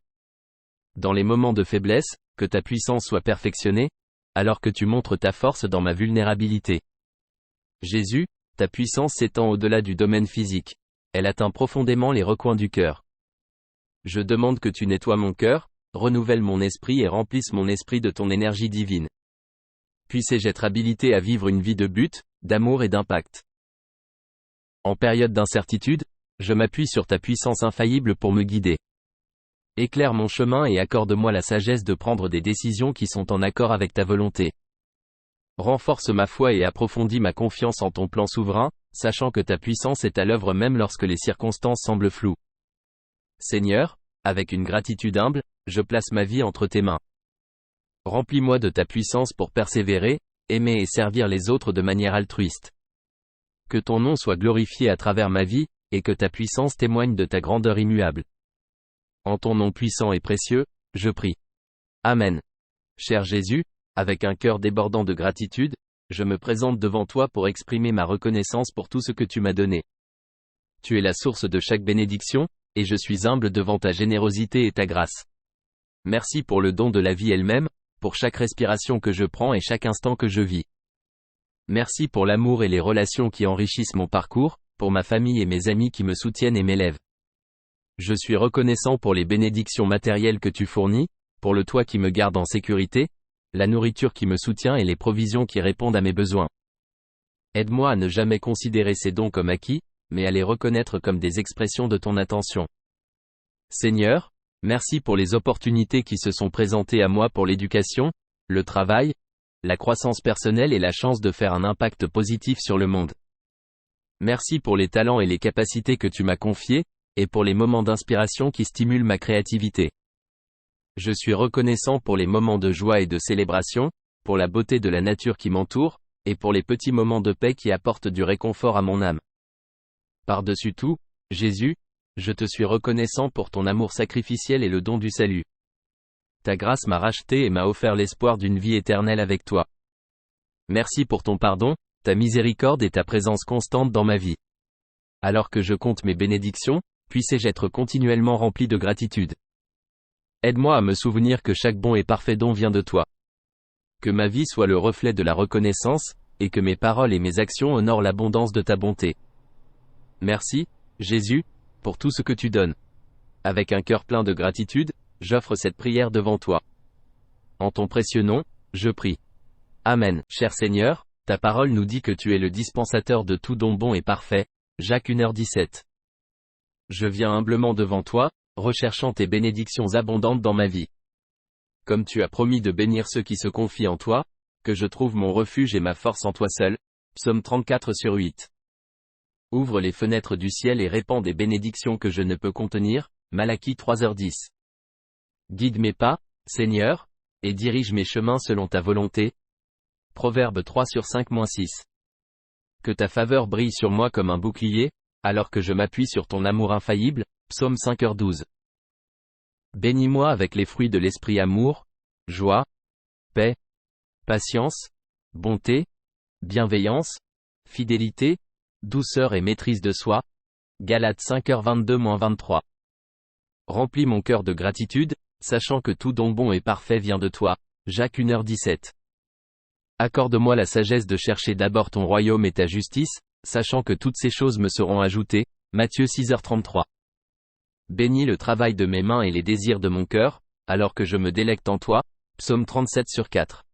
Dans les moments de faiblesse, que ta puissance soit perfectionnée, alors que tu montres ta force dans ma vulnérabilité. Jésus, ta puissance s'étend au-delà du domaine physique. Elle atteint profondément les recoins du cœur. Je demande que tu nettoies mon cœur, renouvelles mon esprit et remplisses mon esprit de ton énergie divine. Puisse-je être habilité à vivre une vie de but, d'amour et d'impact. En période d'incertitude, je m'appuie sur ta puissance infaillible pour me guider. Éclaire mon chemin et accorde-moi la sagesse de prendre des décisions qui sont en accord avec ta volonté. Renforce ma foi et approfondis ma confiance en ton plan souverain, sachant que ta puissance est à l'œuvre même lorsque les circonstances semblent floues. Seigneur, avec une gratitude humble, je place ma vie entre tes mains. Remplis-moi de ta puissance pour persévérer, aimer et servir les autres de manière altruiste. Que ton nom soit glorifié à travers ma vie, et que ta puissance témoigne de ta grandeur immuable. En ton nom puissant et précieux, je prie. Amen. Cher Jésus, avec un cœur débordant de gratitude, je me présente devant toi pour exprimer ma reconnaissance pour tout ce que tu m'as donné. Tu es la source de chaque bénédiction, et je suis humble devant ta générosité et ta grâce. Merci pour le don de la vie elle-même, pour chaque respiration que je prends et chaque instant que je vis. Merci pour l'amour et les relations qui enrichissent mon parcours, pour ma famille et mes amis qui me soutiennent et m'élèvent. Je suis reconnaissant pour les bénédictions matérielles que tu fournis, pour le toit qui me garde en sécurité, la nourriture qui me soutient et les provisions qui répondent à mes besoins. Aide-moi à ne jamais considérer ces dons comme acquis, mais à les reconnaître comme des expressions de ton attention. Seigneur, merci pour les opportunités qui se sont présentées à moi pour l'éducation, le travail, la croissance personnelle et la chance de faire un impact positif sur le monde. Merci pour les talents et les capacités que tu m'as confiés, et pour les moments d'inspiration qui stimulent ma créativité. Je suis reconnaissant pour les moments de joie et de célébration, pour la beauté de la nature qui m'entoure, et pour les petits moments de paix qui apportent du réconfort à mon âme. Par-dessus tout, Jésus, je te suis reconnaissant pour ton amour sacrificiel et le don du salut. Ta grâce m'a racheté et m'a offert l'espoir d'une vie éternelle avec toi. Merci pour ton pardon, ta miséricorde et ta présence constante dans ma vie. Alors que je compte mes bénédictions, puissé-je être continuellement rempli de gratitude. Aide-moi à me souvenir que chaque bon et parfait don vient de toi. Que ma vie soit le reflet de la reconnaissance, et que mes paroles et mes actions honorent l'abondance de ta bonté. Merci, Jésus, pour tout ce que tu donnes. Avec un cœur plein de gratitude, j'offre cette prière devant toi. En ton précieux nom, je prie. Amen. Cher Seigneur, ta parole nous dit que tu es le dispensateur de tout don bon et parfait. Jacques 1h17. Je viens humblement devant toi, recherchant tes bénédictions abondantes dans ma vie. Comme tu as promis de bénir ceux qui se confient en toi, que je trouve mon refuge et ma force en toi seul. Psaume 34/8. Ouvre les fenêtres du ciel et répands des bénédictions que je ne peux contenir. Malachie 3h10. Guide mes pas, Seigneur, et dirige mes chemins selon ta volonté. Proverbe 3/5-6. Que ta faveur brille sur moi comme un bouclier, alors que je m'appuie sur ton amour infaillible. Psaume 5h12. Bénis-moi avec les fruits de l'esprit amour, joie, paix, patience, bonté, bienveillance, fidélité, douceur et maîtrise de soi. Galates 5h22-23. Remplis mon cœur de gratitude, sachant que tout don bon et parfait vient de toi. Jacques 1h17. Accorde-moi la sagesse de chercher d'abord ton royaume et ta justice, sachant que toutes ces choses me seront ajoutées. Matthieu 6h33. Bénis le travail de mes mains et les désirs de mon cœur, alors que je me délecte en toi. Psaume 37/4.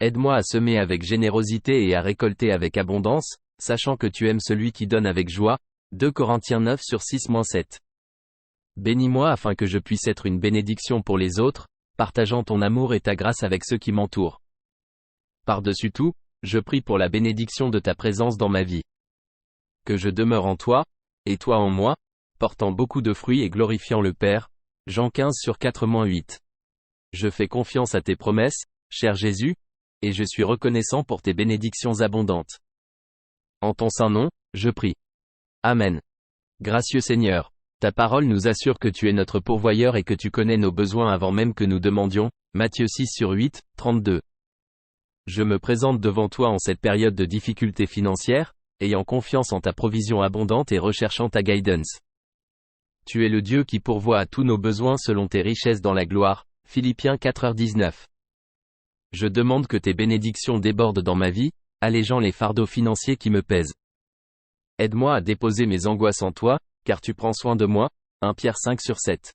Aide-moi à semer avec générosité et à récolter avec abondance, sachant que tu aimes celui qui donne avec joie. 2 Corinthiens 9/6-7. Bénis-moi afin que je puisse être une bénédiction pour les autres, partageant ton amour et ta grâce avec ceux qui m'entourent. Par-dessus tout, je prie pour la bénédiction de ta présence dans ma vie. Que je demeure en toi, et toi en moi, portant beaucoup de fruits et glorifiant le Père. Jean 15/4-8. Je fais confiance à tes promesses, cher Jésus, et je suis reconnaissant pour tes bénédictions abondantes. En ton saint nom, je prie. Amen. Gracieux Seigneur, ta parole nous assure que tu es notre pourvoyeur et que tu connais nos besoins avant même que nous demandions. Matthieu 6/8-32. Je me présente devant toi en cette période de difficulté financière, ayant confiance en ta provision abondante et recherchant ta guidance. Tu es le Dieu qui pourvoit à tous nos besoins selon tes richesses dans la gloire. Philippiens 4h19. Je demande que tes bénédictions débordent dans ma vie, allégeant les fardeaux financiers qui me pèsent. Aide-moi à déposer mes angoisses en toi, car tu prends soin de moi. 1 Pierre 5/7.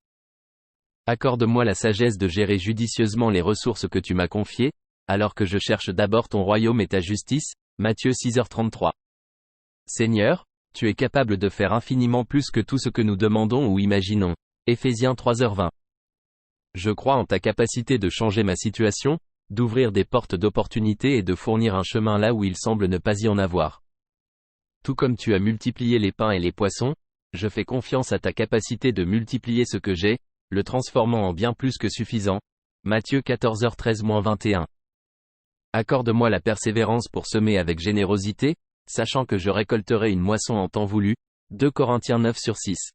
Accorde-moi la sagesse de gérer judicieusement les ressources que tu m'as confiées, alors que je cherche d'abord ton royaume et ta justice. Matthieu 6h33. Seigneur, tu es capable de faire infiniment plus que tout ce que nous demandons ou imaginons. Éphésiens 3h20. Je crois en ta capacité de changer ma situation, d'ouvrir des portes d'opportunité et de fournir un chemin là où il semble ne pas y en avoir. Tout comme tu as multiplié les pains et les poissons, je fais confiance à ta capacité de multiplier ce que j'ai, le transformant en bien plus que suffisant. Matthieu 14h13-21. Accorde-moi la persévérance pour semer avec générosité, sachant que je récolterai une moisson en temps voulu. 2 Corinthiens 9/6.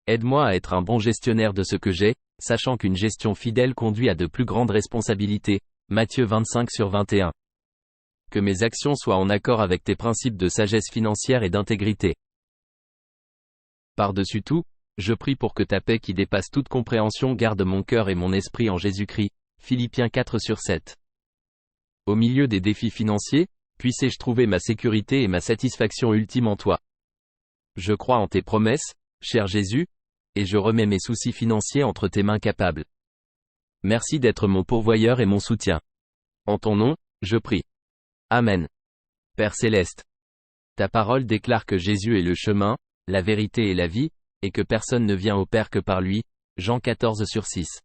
Aide-moi à être un bon gestionnaire de ce que j'ai, sachant qu'une gestion fidèle conduit à de plus grandes responsabilités. Matthieu 25/21. Que mes actions soient en accord avec tes principes de sagesse financière et d'intégrité. Par-dessus tout, je prie pour que ta paix qui dépasse toute compréhension garde mon cœur et mon esprit en Jésus-Christ. Philippiens 4/7. Au milieu des défis financiers, puissé-je trouver ma sécurité et ma satisfaction ultime en toi. Je crois en tes promesses, cher Jésus, et je remets mes soucis financiers entre tes mains capables. Merci d'être mon pourvoyeur et mon soutien. En ton nom, je prie. Amen. Père céleste. Ta parole déclare que Jésus est le chemin, la vérité et la vie, et que personne ne vient au Père que par lui. Jean 14/6.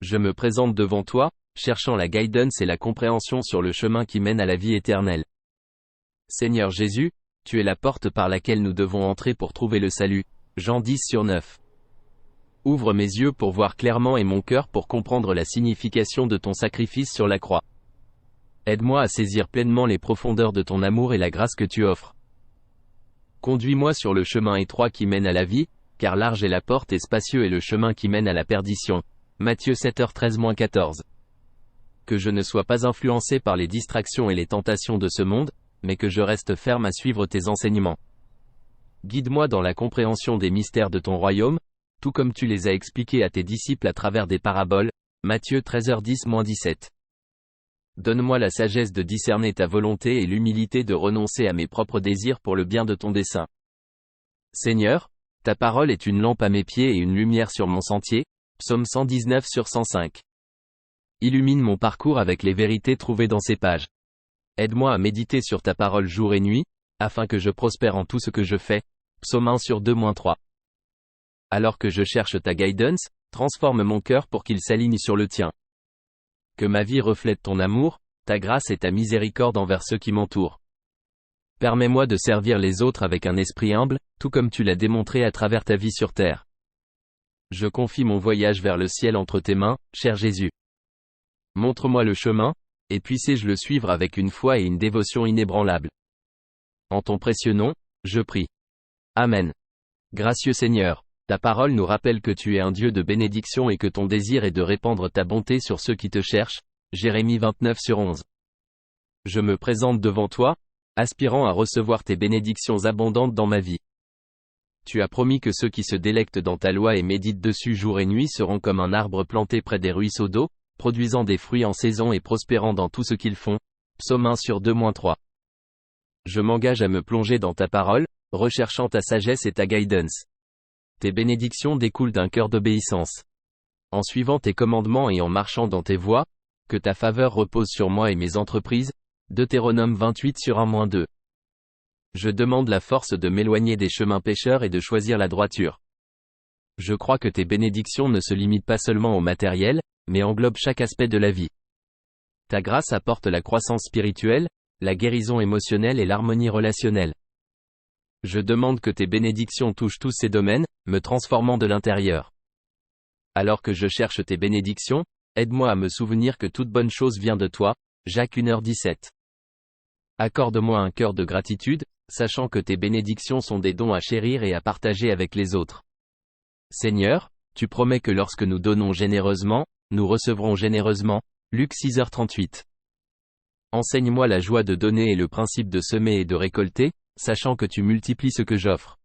Je me présente devant toi, cherchant la guidance et la compréhension sur le chemin qui mène à la vie éternelle. Seigneur Jésus, tu es la porte par laquelle nous devons entrer pour trouver le salut. Jean 10/9. Ouvre mes yeux pour voir clairement et mon cœur pour comprendre la signification de ton sacrifice sur la croix. Aide-moi à saisir pleinement les profondeurs de ton amour et la grâce que tu offres. Conduis-moi sur le chemin étroit qui mène à la vie, car large est la porte et spacieux est le chemin qui mène à la perdition. Matthieu 7h13-14. Que je ne sois pas influencé par les distractions et les tentations de ce monde, mais que je reste ferme à suivre tes enseignements. Guide-moi dans la compréhension des mystères de ton royaume, tout comme tu les as expliqués à tes disciples à travers des paraboles. Matthieu 13h10-17. Donne-moi la sagesse de discerner ta volonté et l'humilité de renoncer à mes propres désirs pour le bien de ton dessein. Seigneur, ta parole est une lampe à mes pieds et une lumière sur mon sentier. Psaume 119/105. Illumine mon parcours avec les vérités trouvées dans ces pages. Aide-moi à méditer sur ta parole jour et nuit, afin que je prospère en tout ce que je fais. Psaume 1/2-3. Alors que je cherche ta guidance, transforme mon cœur pour qu'il s'aligne sur le tien. Que ma vie reflète ton amour, ta grâce et ta miséricorde envers ceux qui m'entourent. Permets-moi de servir les autres avec un esprit humble, tout comme tu l'as démontré à travers ta vie sur terre. Je confie mon voyage vers le ciel entre tes mains, cher Jésus. Montre-moi le chemin, et puissé-je le suivre avec une foi et une dévotion inébranlables. En ton précieux nom, je prie. Amen. Gracieux Seigneur, ta parole nous rappelle que tu es un Dieu de bénédiction et que ton désir est de répandre ta bonté sur ceux qui te cherchent. Jérémie 29/11. Je me présente devant toi, aspirant à recevoir tes bénédictions abondantes dans ma vie. Tu as promis que ceux qui se délectent dans ta loi et méditent dessus jour et nuit seront comme un arbre planté près des ruisseaux d'eau, produisant des fruits en saison et prospérant dans tout ce qu'ils font. Psaume 1/2-3. Je m'engage à me plonger dans ta parole, recherchant ta sagesse et ta guidance. Tes bénédictions découlent d'un cœur d'obéissance. En suivant tes commandements et en marchant dans tes voies, que ta faveur repose sur moi et mes entreprises. Deutéronome 28/1-2. Je demande la force de m'éloigner des chemins pécheurs et de choisir la droiture. Je crois que tes bénédictions ne se limitent pas seulement au matériel, mais englobent chaque aspect de la vie. Ta grâce apporte la croissance spirituelle, la guérison émotionnelle et l'harmonie relationnelle. Je demande que tes bénédictions touchent tous ces domaines, me transformant de l'intérieur. Alors que je cherche tes bénédictions, aide-moi à me souvenir que toute bonne chose vient de toi. Jacques 1h17. Accorde-moi un cœur de gratitude, sachant que tes bénédictions sont des dons à chérir et à partager avec les autres. Seigneur, tu promets que lorsque nous donnons généreusement, nous recevrons généreusement. Luc 6h38. Enseigne-moi la joie de donner et le principe de semer et de récolter, sachant que tu multiplies ce que j'offre.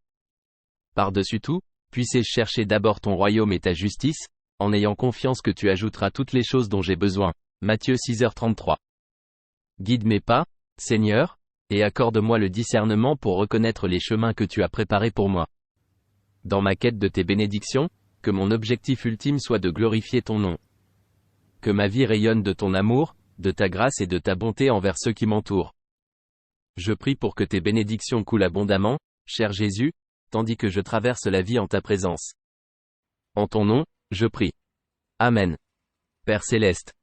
Par-dessus tout, puissé-je chercher d'abord ton royaume et ta justice, en ayant confiance que tu ajouteras toutes les choses dont j'ai besoin. Matthieu 6h33. Guide mes pas, Seigneur, et accorde-moi le discernement pour reconnaître les chemins que tu as préparés pour moi. Dans ma quête de tes bénédictions, que mon objectif ultime soit de glorifier ton nom. Que ma vie rayonne de ton amour, de ta grâce et de ta bonté envers ceux qui m'entourent. Je prie pour que tes bénédictions coulent abondamment, cher Jésus, tandis que je traverse la vie en ta présence. En ton nom, je prie. Amen. Père céleste.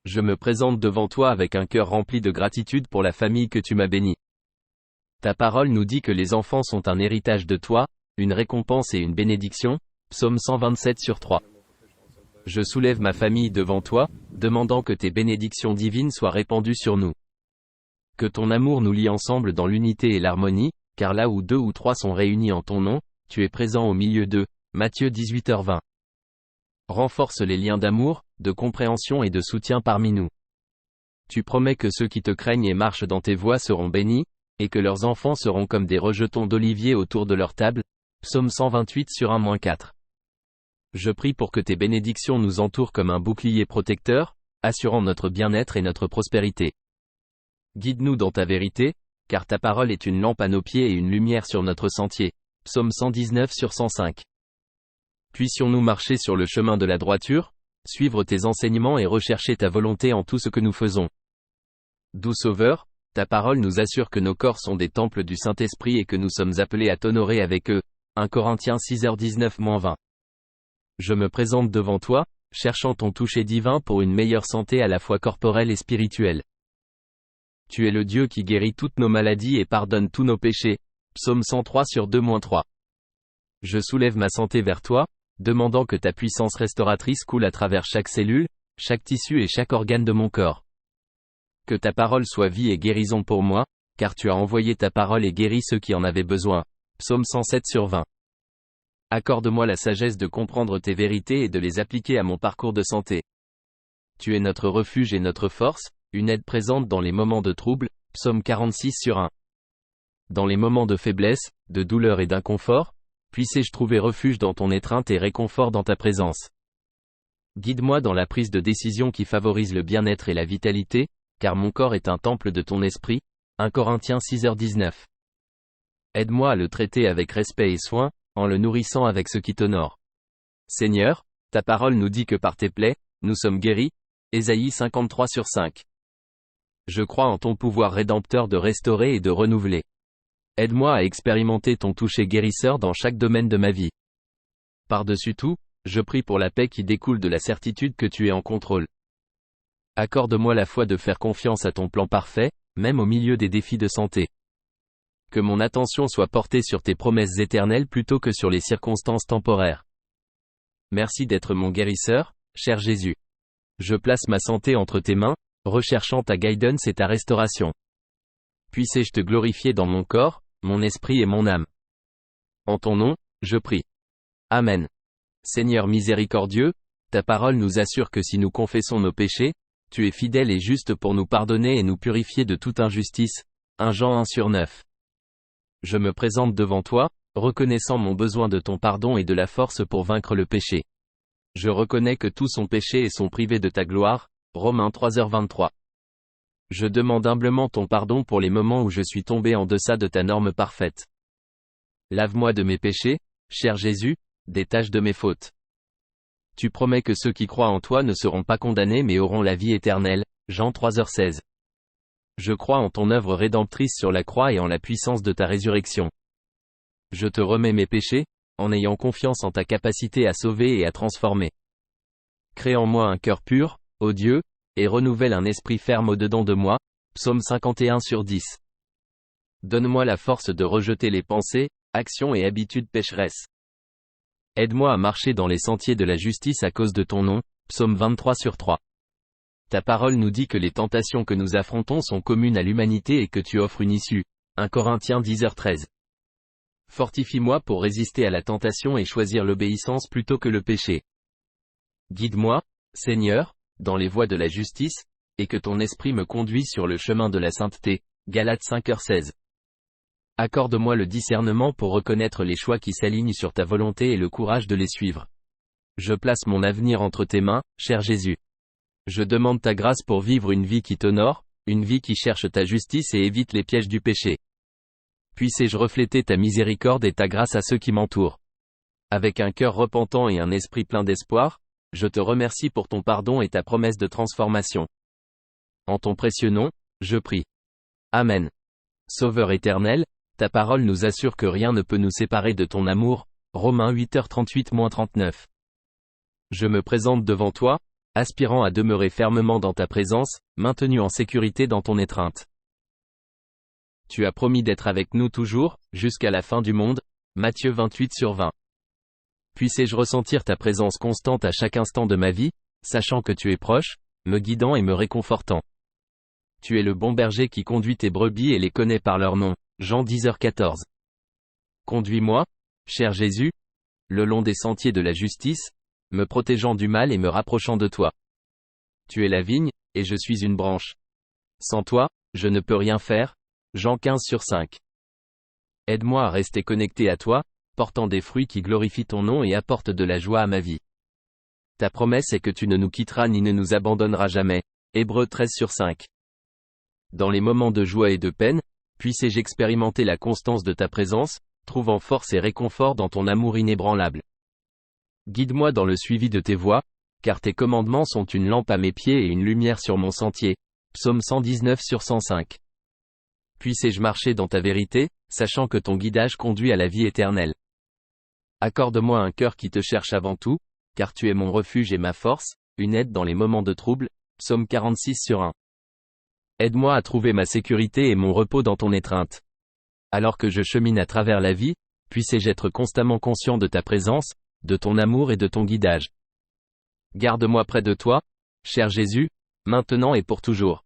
Je me présente devant toi avec un cœur rempli de gratitude pour la famille que tu m'as bénie. Ta parole nous dit que les enfants sont un héritage de toi, une récompense et une bénédiction. Psaume 127/3. Je soulève ma famille devant toi, demandant que tes bénédictions divines soient répandues sur nous. Que ton amour nous lie ensemble dans l'unité et l'harmonie, car là où 2 ou 3 sont réunis en ton nom, tu es présent au milieu d'eux. Matthieu 18h20. Renforce les liens d'amour, de compréhension et de soutien parmi nous. Tu promets que ceux qui te craignent et marchent dans tes voies seront bénis, et que leurs enfants seront comme des rejetons d'olivier autour de leur table. Psaume 128 sur 1-4. Je prie pour que tes bénédictions nous entourent comme un bouclier protecteur, assurant notre bien-être et notre prospérité. Guide-nous dans ta vérité, car ta parole est une lampe à nos pieds et une lumière sur notre sentier. Psaume 119 sur 105. Puissions-nous marcher sur le chemin de la droiture, suivre tes enseignements et rechercher ta volonté en tout ce que nous faisons. Doux Sauveur, ta parole nous assure que nos corps sont des temples du Saint-Esprit et que nous sommes appelés à t'honorer avec eux. 1 Corinthiens 6h19-20. Je me présente devant toi, cherchant ton toucher divin pour une meilleure santé à la fois corporelle et spirituelle. Tu es le Dieu qui guérit toutes nos maladies et pardonne tous nos péchés. Psaume 103 sur 2-3. Je soulève ma santé vers toi, demandant que ta puissance restauratrice coule à travers chaque cellule, chaque tissu et chaque organe de mon corps. Que ta parole soit vie et guérison pour moi, car tu as envoyé ta parole et guéri ceux qui en avaient besoin. Psaume 107 sur 20. Accorde-moi la sagesse de comprendre tes vérités et de les appliquer à mon parcours de santé. Tu es notre refuge et notre force, une aide présente dans les moments de trouble. Psaume 46 sur 1. Dans les moments de faiblesse, de douleur et d'inconfort, puissé-je trouver refuge dans ton étreinte et réconfort dans ta présence. Guide-moi dans la prise de décision qui favorise le bien-être et la vitalité, car mon corps est un temple de ton esprit. 1 Corinthiens 6h19. Aide-moi à le traiter avec respect et soin, en le nourrissant avec ce qui t'honore. Seigneur, ta parole nous dit que par tes plaies, nous sommes guéris. Ésaïe 53 sur 5. Je crois en ton pouvoir rédempteur de restaurer et de renouveler. Aide-moi à expérimenter ton toucher guérisseur dans chaque domaine de ma vie. Par-dessus tout, je prie pour la paix qui découle de la certitude que tu es en contrôle. Accorde-moi la foi de faire confiance à ton plan parfait, même au milieu des défis de santé. Que mon attention soit portée sur tes promesses éternelles plutôt que sur les circonstances temporaires. Merci d'être mon guérisseur, cher Jésus. Je place ma santé entre tes mains, recherchant ta guidance et ta restauration. Puissé-je te glorifier dans mon corps, mon esprit et mon âme. En ton nom, je prie. Amen. Seigneur miséricordieux, ta parole nous assure que si nous confessons nos péchés, tu es fidèle et juste pour nous pardonner et nous purifier de toute injustice. 1 Jean 1 sur 9. Je me présente devant toi, reconnaissant mon besoin de ton pardon et de la force pour vaincre le péché. Je reconnais que tous ont péché et sont privés de ta gloire. Romains 3h23. Je demande humblement ton pardon pour les moments où je suis tombé en deçà de ta norme parfaite. Lave-moi de mes péchés, cher Jésus, des taches de mes fautes. Tu promets que ceux qui croient en toi ne seront pas condamnés mais auront la vie éternelle. Jean 3h16. Je crois en ton œuvre rédemptrice sur la croix et en la puissance de ta résurrection. Je te remets mes péchés, en ayant confiance en ta capacité à sauver et à transformer. Crée en moi un cœur pur, ô Dieu, et renouvelle un esprit ferme au-dedans de moi. Psaume 51 sur 10. Donne-moi la force de rejeter les pensées, actions et habitudes pécheresses. Aide-moi à marcher dans les sentiers de la justice à cause de ton nom. Psaume 23 sur 3. Ta parole nous dit que les tentations que nous affrontons sont communes à l'humanité et que tu offres une issue. 1 Corinthiens 10h13. Fortifie-moi pour résister à la tentation et choisir l'obéissance plutôt que le péché. Guide-moi, Seigneur, dans les voies de la justice, et que ton esprit me conduise sur le chemin de la sainteté. Galates 5h16. Accorde-moi le discernement pour reconnaître les choix qui s'alignent sur ta volonté et le courage de les suivre. Je place mon avenir entre tes mains, cher Jésus. Je demande ta grâce pour vivre une vie qui t'honore, une vie qui cherche ta justice et évite les pièges du péché. Puissé-je refléter ta miséricorde et ta grâce à ceux qui m'entourent. Avec un cœur repentant et un esprit plein d'espoir, je te remercie pour ton pardon et ta promesse de transformation. En ton précieux nom, je prie. Amen. Sauveur éternel, ta parole nous assure que rien ne peut nous séparer de ton amour. Romains 8h38-39. Je me présente devant toi, aspirant à demeurer fermement dans ta présence, maintenu en sécurité dans ton étreinte. Tu as promis d'être avec nous toujours, jusqu'à la fin du monde. Matthieu 28 sur 20. Puissé-je ressentir ta présence constante à chaque instant de ma vie, sachant que tu es proche, me guidant et me réconfortant. Tu es le bon berger qui conduit tes brebis et les connaît par leur nom. Jean 10h14. Conduis-moi, cher Jésus, le long des sentiers de la justice, me protégeant du mal et me rapprochant de toi. Tu es la vigne, et je suis une branche. Sans toi, je ne peux rien faire. Jean 15 sur 5. Aide-moi à rester connecté à toi, portant des fruits qui glorifient ton nom et apportent de la joie à ma vie. Ta promesse est que tu ne nous quitteras ni ne nous abandonneras jamais. Hébreux 13/5. Dans les moments de joie et de peine, puissé-je expérimenter la constance de ta présence, trouvant force et réconfort dans ton amour inébranlable. Guide-moi dans le suivi de tes voies, car tes commandements sont une lampe à mes pieds et une lumière sur mon sentier. Psaume 119/105. Puissé-je marcher dans ta vérité, sachant que ton guidage conduit à la vie éternelle. Accorde-moi un cœur qui te cherche avant tout, car tu es mon refuge et ma force, une aide dans les moments de trouble. Psaume 46/1. Aide-moi à trouver ma sécurité et mon repos dans ton étreinte. Alors que je chemine à travers la vie, puissé-je être constamment conscient de ta présence, de ton amour et de ton guidage. Garde-moi près de toi, cher Jésus, maintenant et pour toujours.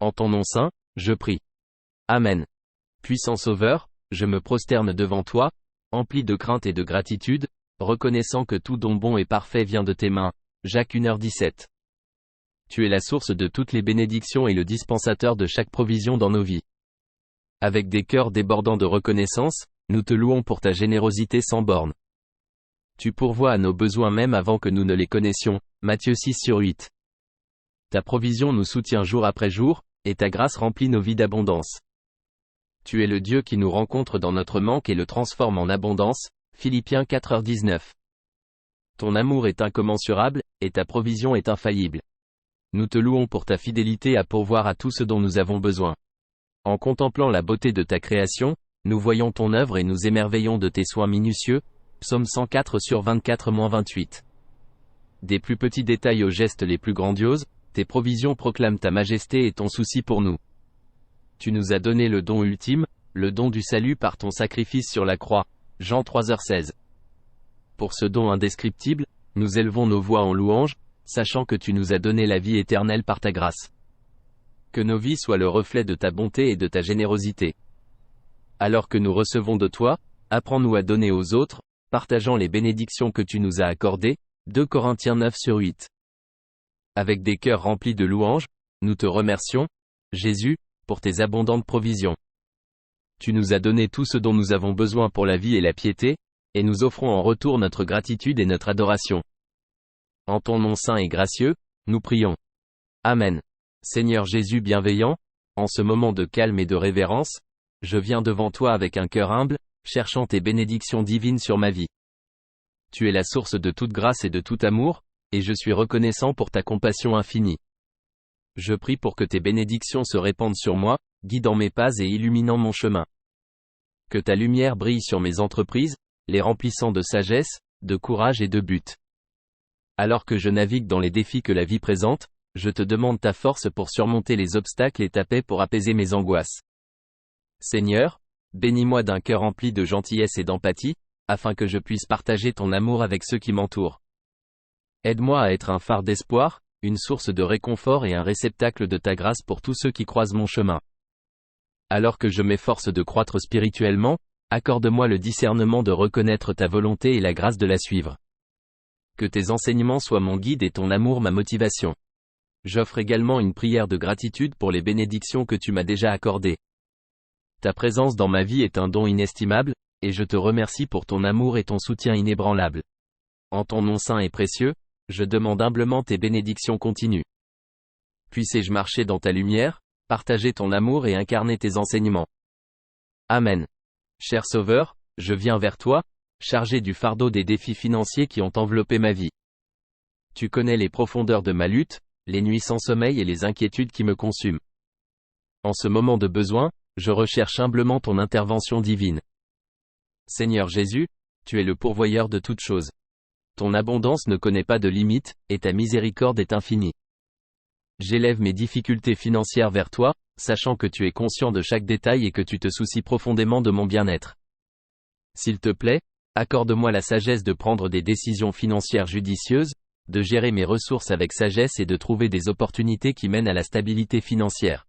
En ton nom saint, je prie. Amen. Puissant Sauveur, je me prosterne devant toi, empli de crainte et de gratitude, reconnaissant que tout don bon et parfait vient de tes mains. Jacques 1h17. Tu es la source de toutes les bénédictions et le dispensateur de chaque provision dans nos vies. Avec des cœurs débordants de reconnaissance, nous te louons pour ta générosité sans borne. Tu pourvois à nos besoins même avant que nous ne les connaissions. Matthieu 6/8. Ta provision nous soutient jour après jour, et ta grâce remplit nos vies d'abondance. Tu es le Dieu qui nous rencontre dans notre manque et le transforme en abondance. Philippiens 4h19. Ton amour est incommensurable, et ta provision est infaillible. Nous te louons pour ta fidélité à pourvoir à tout ce dont nous avons besoin. En contemplant la beauté de ta création, nous voyons ton œuvre et nous émerveillons de tes soins minutieux. Psaume 104/24-28. Des plus petits détails aux gestes les plus grandioses, tes provisions proclament ta majesté et ton souci pour nous. Tu nous as donné le don ultime, le don du salut par ton sacrifice sur la croix. Jean 3h16. Pour ce don indescriptible, nous élevons nos voix en louange, sachant que tu nous as donné la vie éternelle par ta grâce. Que nos vies soient le reflet de ta bonté et de ta générosité. Alors que nous recevons de toi, apprends-nous à donner aux autres, partageant les bénédictions que tu nous as accordées. 2 Corinthiens 9/8. Avec des cœurs remplis de louanges, nous te remercions, Jésus, pour tes abondantes provisions. Tu nous as donné tout ce dont nous avons besoin pour la vie et la piété, et nous offrons en retour notre gratitude et notre adoration. En ton nom saint et gracieux, nous prions. Amen. Seigneur Jésus bienveillant, en ce moment de calme et de révérence, je viens devant toi avec un cœur humble, cherchant tes bénédictions divines sur ma vie. Tu es la source de toute grâce et de tout amour, et je suis reconnaissant pour ta compassion infinie. Je prie pour que tes bénédictions se répandent sur moi, guidant mes pas et illuminant mon chemin. Que ta lumière brille sur mes entreprises, les remplissant de sagesse, de courage et de but. Alors que je navigue dans les défis que la vie présente, je te demande ta force pour surmonter les obstacles et ta paix pour apaiser mes angoisses. Seigneur, bénis-moi d'un cœur rempli de gentillesse et d'empathie, afin que je puisse partager ton amour avec ceux qui m'entourent. Aide-moi à être un phare d'espoir, une source de réconfort et un réceptacle de ta grâce pour tous ceux qui croisent mon chemin. Alors que je m'efforce de croître spirituellement, accorde-moi le discernement de reconnaître ta volonté et la grâce de la suivre. Que tes enseignements soient mon guide et ton amour ma motivation. J'offre également une prière de gratitude pour les bénédictions que tu m'as déjà accordées. Ta présence dans ma vie est un don inestimable, et je te remercie pour ton amour et ton soutien inébranlable. En ton nom saint et précieux, je demande humblement tes bénédictions continues. Puissé-je marcher dans ta lumière, partager ton amour et incarner tes enseignements. Amen. Cher Sauveur, je viens vers toi, chargé du fardeau des défis financiers qui ont enveloppé ma vie. Tu connais les profondeurs de ma lutte, les nuits sans sommeil et les inquiétudes qui me consument. En ce moment de besoin, je recherche humblement ton intervention divine. Seigneur Jésus, tu es le pourvoyeur de toutes choses. Ton abondance ne connaît pas de limite, et ta miséricorde est infinie. J'élève mes difficultés financières vers toi, sachant que tu es conscient de chaque détail et que tu te soucies profondément de mon bien-être. S'il te plaît, accorde-moi la sagesse de prendre des décisions financières judicieuses, de gérer mes ressources avec sagesse et de trouver des opportunités qui mènent à la stabilité financière.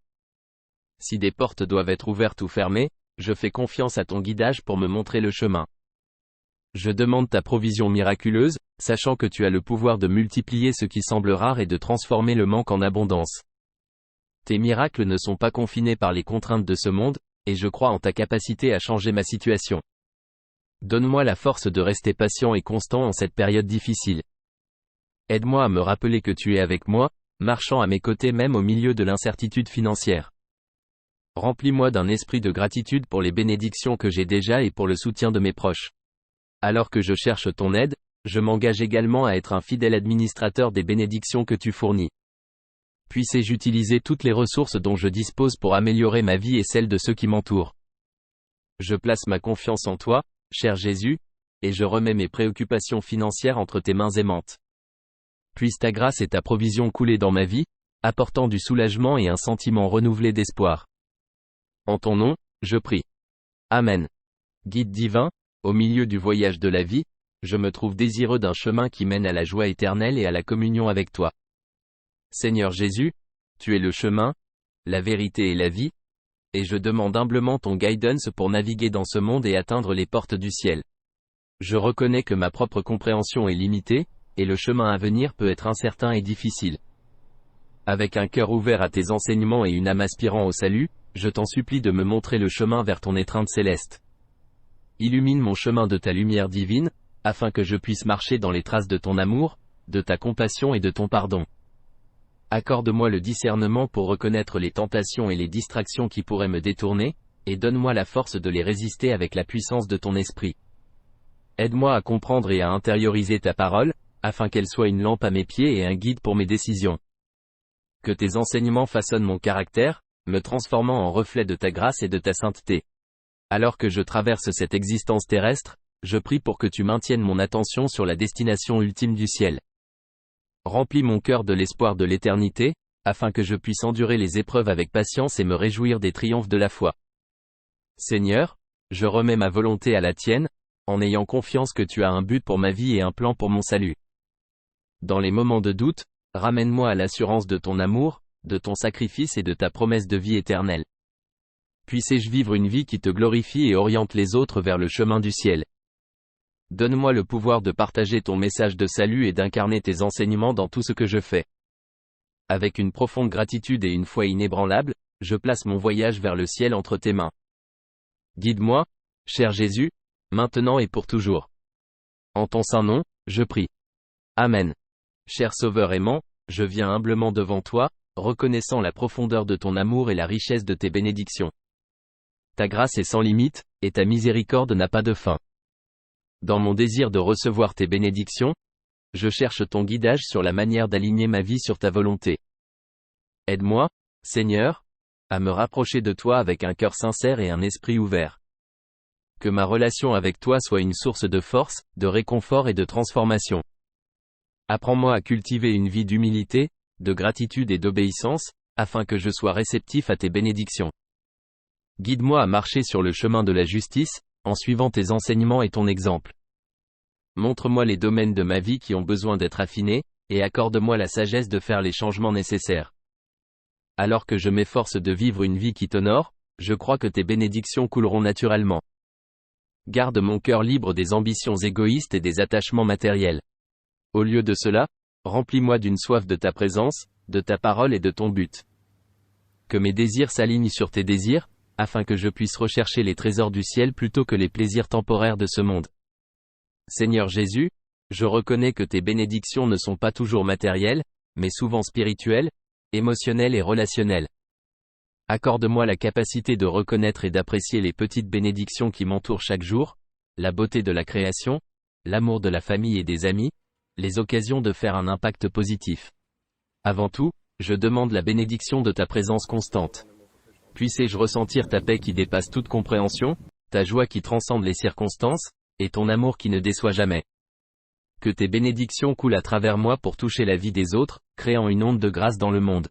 Si des portes doivent être ouvertes ou fermées, je fais confiance à ton guidage pour me montrer le chemin. Je demande ta provision miraculeuse, sachant que tu as le pouvoir de multiplier ce qui semble rare et de transformer le manque en abondance. Tes miracles ne sont pas confinés par les contraintes de ce monde, et je crois en ta capacité à changer ma situation. Donne-moi la force de rester patient et constant en cette période difficile. Aide-moi à me rappeler que tu es avec moi, marchant à mes côtés même au milieu de l'incertitude financière. Remplis-moi d'un esprit de gratitude pour les bénédictions que j'ai déjà et pour le soutien de mes proches. Alors que je cherche ton aide, je m'engage également à être un fidèle administrateur des bénédictions que tu fournis. Puisse-je utiliser toutes les ressources dont je dispose pour améliorer ma vie et celle de ceux qui m'entourent. Je place ma confiance en toi, cher Jésus, et je remets mes préoccupations financières entre tes mains aimantes. Puisse ta grâce et ta provision couler dans ma vie, apportant du soulagement et un sentiment renouvelé d'espoir. En ton nom, je prie. Amen. Guide divin, au milieu du voyage de la vie, je me trouve désireux d'un chemin qui mène à la joie éternelle et à la communion avec toi. Seigneur Jésus, tu es le chemin, la vérité et la vie, et je demande humblement ton guidance pour naviguer dans ce monde et atteindre les portes du ciel. Je reconnais que ma propre compréhension est limitée, et le chemin à venir peut être incertain et difficile. Avec un cœur ouvert à tes enseignements et une âme aspirant au salut, je t'en supplie de me montrer le chemin vers ton étreinte céleste. Illumine mon chemin de ta lumière divine, afin que je puisse marcher dans les traces de ton amour, de ta compassion et de ton pardon. Accorde-moi le discernement pour reconnaître les tentations et les distractions qui pourraient me détourner, et donne-moi la force de les résister avec la puissance de ton esprit. Aide-moi à comprendre et à intérioriser ta parole, afin qu'elle soit une lampe à mes pieds et un guide pour mes décisions. Que tes enseignements façonnent mon caractère, me transformant en reflet de ta grâce et de ta sainteté. Alors que je traverse cette existence terrestre, je prie pour que tu maintiennes mon attention sur la destination ultime du ciel. Remplis mon cœur de l'espoir de l'éternité, afin que je puisse endurer les épreuves avec patience et me réjouir des triomphes de la foi. Seigneur, je remets ma volonté à la tienne, en ayant confiance que tu as un but pour ma vie et un plan pour mon salut. Dans les moments de doute, ramène-moi à l'assurance de ton amour, de ton sacrifice et de ta promesse de vie éternelle. Puisse-je vivre une vie qui te glorifie et oriente les autres vers le chemin du ciel. Donne-moi le pouvoir de partager ton message de salut et d'incarner tes enseignements dans tout ce que je fais. Avec une profonde gratitude et une foi inébranlable, je place mon voyage vers le ciel entre tes mains. Guide-moi, cher Jésus, maintenant et pour toujours. En ton saint nom, je prie. Amen. Cher Sauveur aimant, je viens humblement devant toi, reconnaissant la profondeur de ton amour et la richesse de tes bénédictions. Ta grâce est sans limite, et ta miséricorde n'a pas de fin. Dans mon désir de recevoir tes bénédictions, je cherche ton guidage sur la manière d'aligner ma vie sur ta volonté. Aide-moi, Seigneur, à me rapprocher de toi avec un cœur sincère et un esprit ouvert. Que ma relation avec toi soit une source de force, de réconfort et de transformation. Apprends-moi à cultiver une vie d'humilité, de gratitude et d'obéissance, afin que je sois réceptif à tes bénédictions. Guide-moi à marcher sur le chemin de la justice, en suivant tes enseignements et ton exemple. Montre-moi les domaines de ma vie qui ont besoin d'être affinés, et accorde-moi la sagesse de faire les changements nécessaires. Alors que je m'efforce de vivre une vie qui t'honore, je crois que tes bénédictions couleront naturellement. Garde mon cœur libre des ambitions égoïstes et des attachements matériels. Au lieu de cela, remplis-moi d'une soif de ta présence, de ta parole et de ton but. Que mes désirs s'alignent sur tes désirs, afin que je puisse rechercher les trésors du ciel plutôt que les plaisirs temporaires de ce monde. Seigneur Jésus, je reconnais que tes bénédictions ne sont pas toujours matérielles, mais souvent spirituelles, émotionnelles et relationnelles. Accorde-moi la capacité de reconnaître et d'apprécier les petites bénédictions qui m'entourent chaque jour, la beauté de la création, l'amour de la famille et des amis, les occasions de faire un impact positif. Avant tout, je demande la bénédiction de ta présence constante. Puisse-je ressentir ta paix qui dépasse toute compréhension, ta joie qui transcende les circonstances, et ton amour qui ne déçoit jamais. Que tes bénédictions coulent à travers moi pour toucher la vie des autres, créant une onde de grâce dans le monde.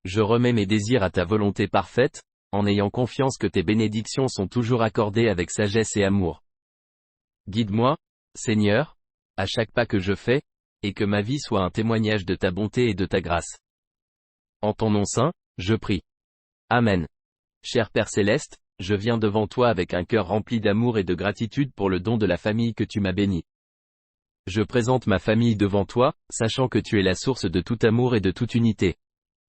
Je remets mes désirs à ta volonté parfaite, en ayant confiance que tes bénédictions sont toujours accordées avec sagesse et amour. Guide-moi, Seigneur, à chaque pas que je fais, et que ma vie soit un témoignage de ta bonté et de ta grâce. En ton nom saint, je prie. Amen. Cher Père Céleste, je viens devant toi avec un cœur rempli d'amour et de gratitude pour le don de la famille que tu m'as bénie. Je présente ma famille devant toi, sachant que tu es la source de tout amour et de toute unité.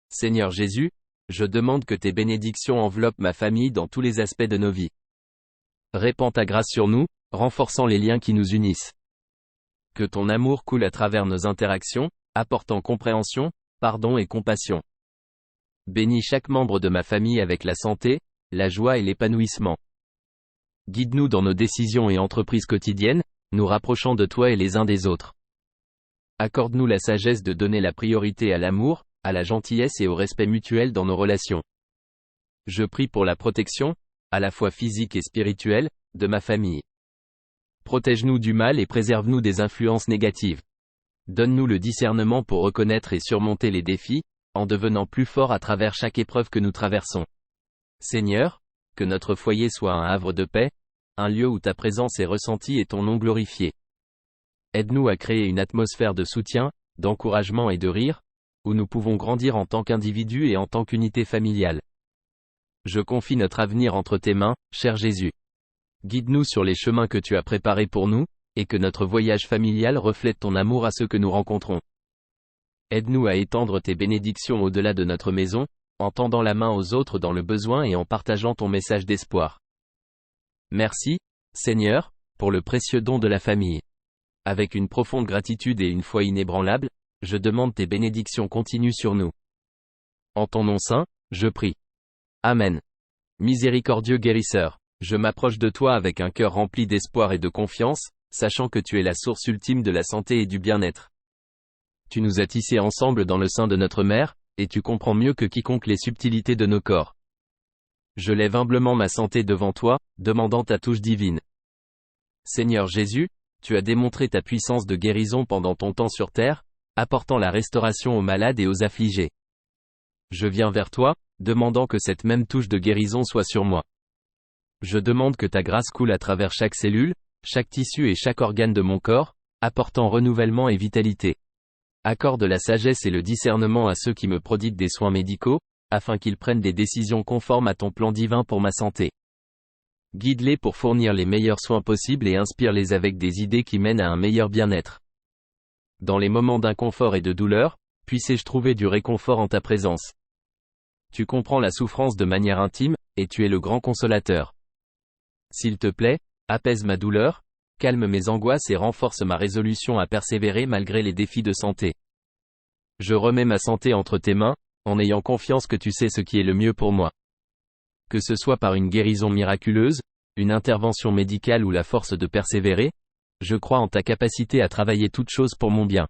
Seigneur Jésus, je demande que tes bénédictions enveloppent ma famille dans tous les aspects de nos vies. Répands ta grâce sur nous, renforçant les liens qui nous unissent. Que ton amour coule à travers nos interactions, apportant compréhension, pardon et compassion. Bénis chaque membre de ma famille avec la santé, la joie et l'épanouissement. Guide-nous dans nos décisions et entreprises quotidiennes, nous rapprochant de toi et les uns des autres. Accorde-nous la sagesse de donner la priorité à l'amour, à la gentillesse et au respect mutuel dans nos relations. Je prie pour la protection, à la fois physique et spirituelle, de ma famille. Protège-nous du mal et préserve-nous des influences négatives. Donne-nous le discernement pour reconnaître et surmonter les défis, en devenant plus forts à travers chaque épreuve que nous traversons. Seigneur, que notre foyer soit un havre de paix, un lieu où ta présence est ressentie et ton nom glorifié. Aide-nous à créer une atmosphère de soutien, d'encouragement et de rire, où nous pouvons grandir en tant qu'individus et en tant qu'unité familiale. Je confie notre avenir entre tes mains, cher Jésus. Guide-nous sur les chemins que tu as préparés pour nous, et que notre voyage familial reflète ton amour à ceux que nous rencontrons. Aide-nous à étendre tes bénédictions au-delà de notre maison, en tendant la main aux autres dans le besoin et en partageant ton message d'espoir. Merci, Seigneur, pour le précieux don de la famille. Avec une profonde gratitude et une foi inébranlable, je demande tes bénédictions continues sur nous. En ton nom saint, je prie. Amen. Miséricordieux guérisseur, je m'approche de toi avec un cœur rempli d'espoir et de confiance, sachant que tu es la source ultime de la santé et du bien-être. Tu nous as tissés ensemble dans le sein de notre mère, et tu comprends mieux que quiconque les subtilités de nos corps. Je lève humblement ma santé devant toi, demandant ta touche divine. Seigneur Jésus, tu as démontré ta puissance de guérison pendant ton temps sur terre, apportant la restauration aux malades et aux affligés. Je viens vers toi, demandant que cette même touche de guérison soit sur moi. Je demande que ta grâce coule à travers chaque cellule, chaque tissu et chaque organe de mon corps, apportant renouvellement et vitalité. Accorde la sagesse et le discernement à ceux qui me prodiguent des soins médicaux, afin qu'ils prennent des décisions conformes à ton plan divin pour ma santé. Guide-les pour fournir les meilleurs soins possibles et inspire-les avec des idées qui mènent à un meilleur bien-être. Dans les moments d'inconfort et de douleur, puisse-je trouver du réconfort en ta présence. Tu comprends la souffrance de manière intime, et tu es le grand consolateur. S'il te plaît, apaise ma douleur, calme mes angoisses et renforce ma résolution à persévérer malgré les défis de santé. Je remets ma santé entre tes mains, en ayant confiance que tu sais ce qui est le mieux pour moi. Que ce soit par une guérison miraculeuse, une intervention médicale ou la force de persévérer, je crois en ta capacité à travailler toutes choses pour mon bien.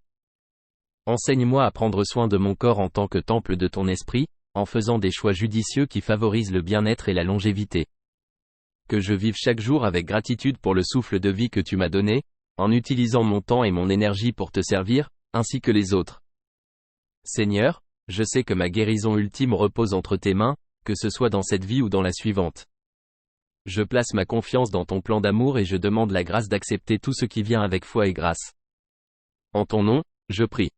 Enseigne-moi à prendre soin de mon corps en tant que temple de ton esprit, en faisant des choix judicieux qui favorisent le bien-être et la longévité. Que je vive chaque jour avec gratitude pour le souffle de vie que tu m'as donné, en utilisant mon temps et mon énergie pour te servir, ainsi que les autres. Seigneur, je sais que ma guérison ultime repose entre tes mains, que ce soit dans cette vie ou dans la suivante. Je place ma confiance dans ton plan d'amour et je demande la grâce d'accepter tout ce qui vient avec foi et grâce. En ton nom, je prie.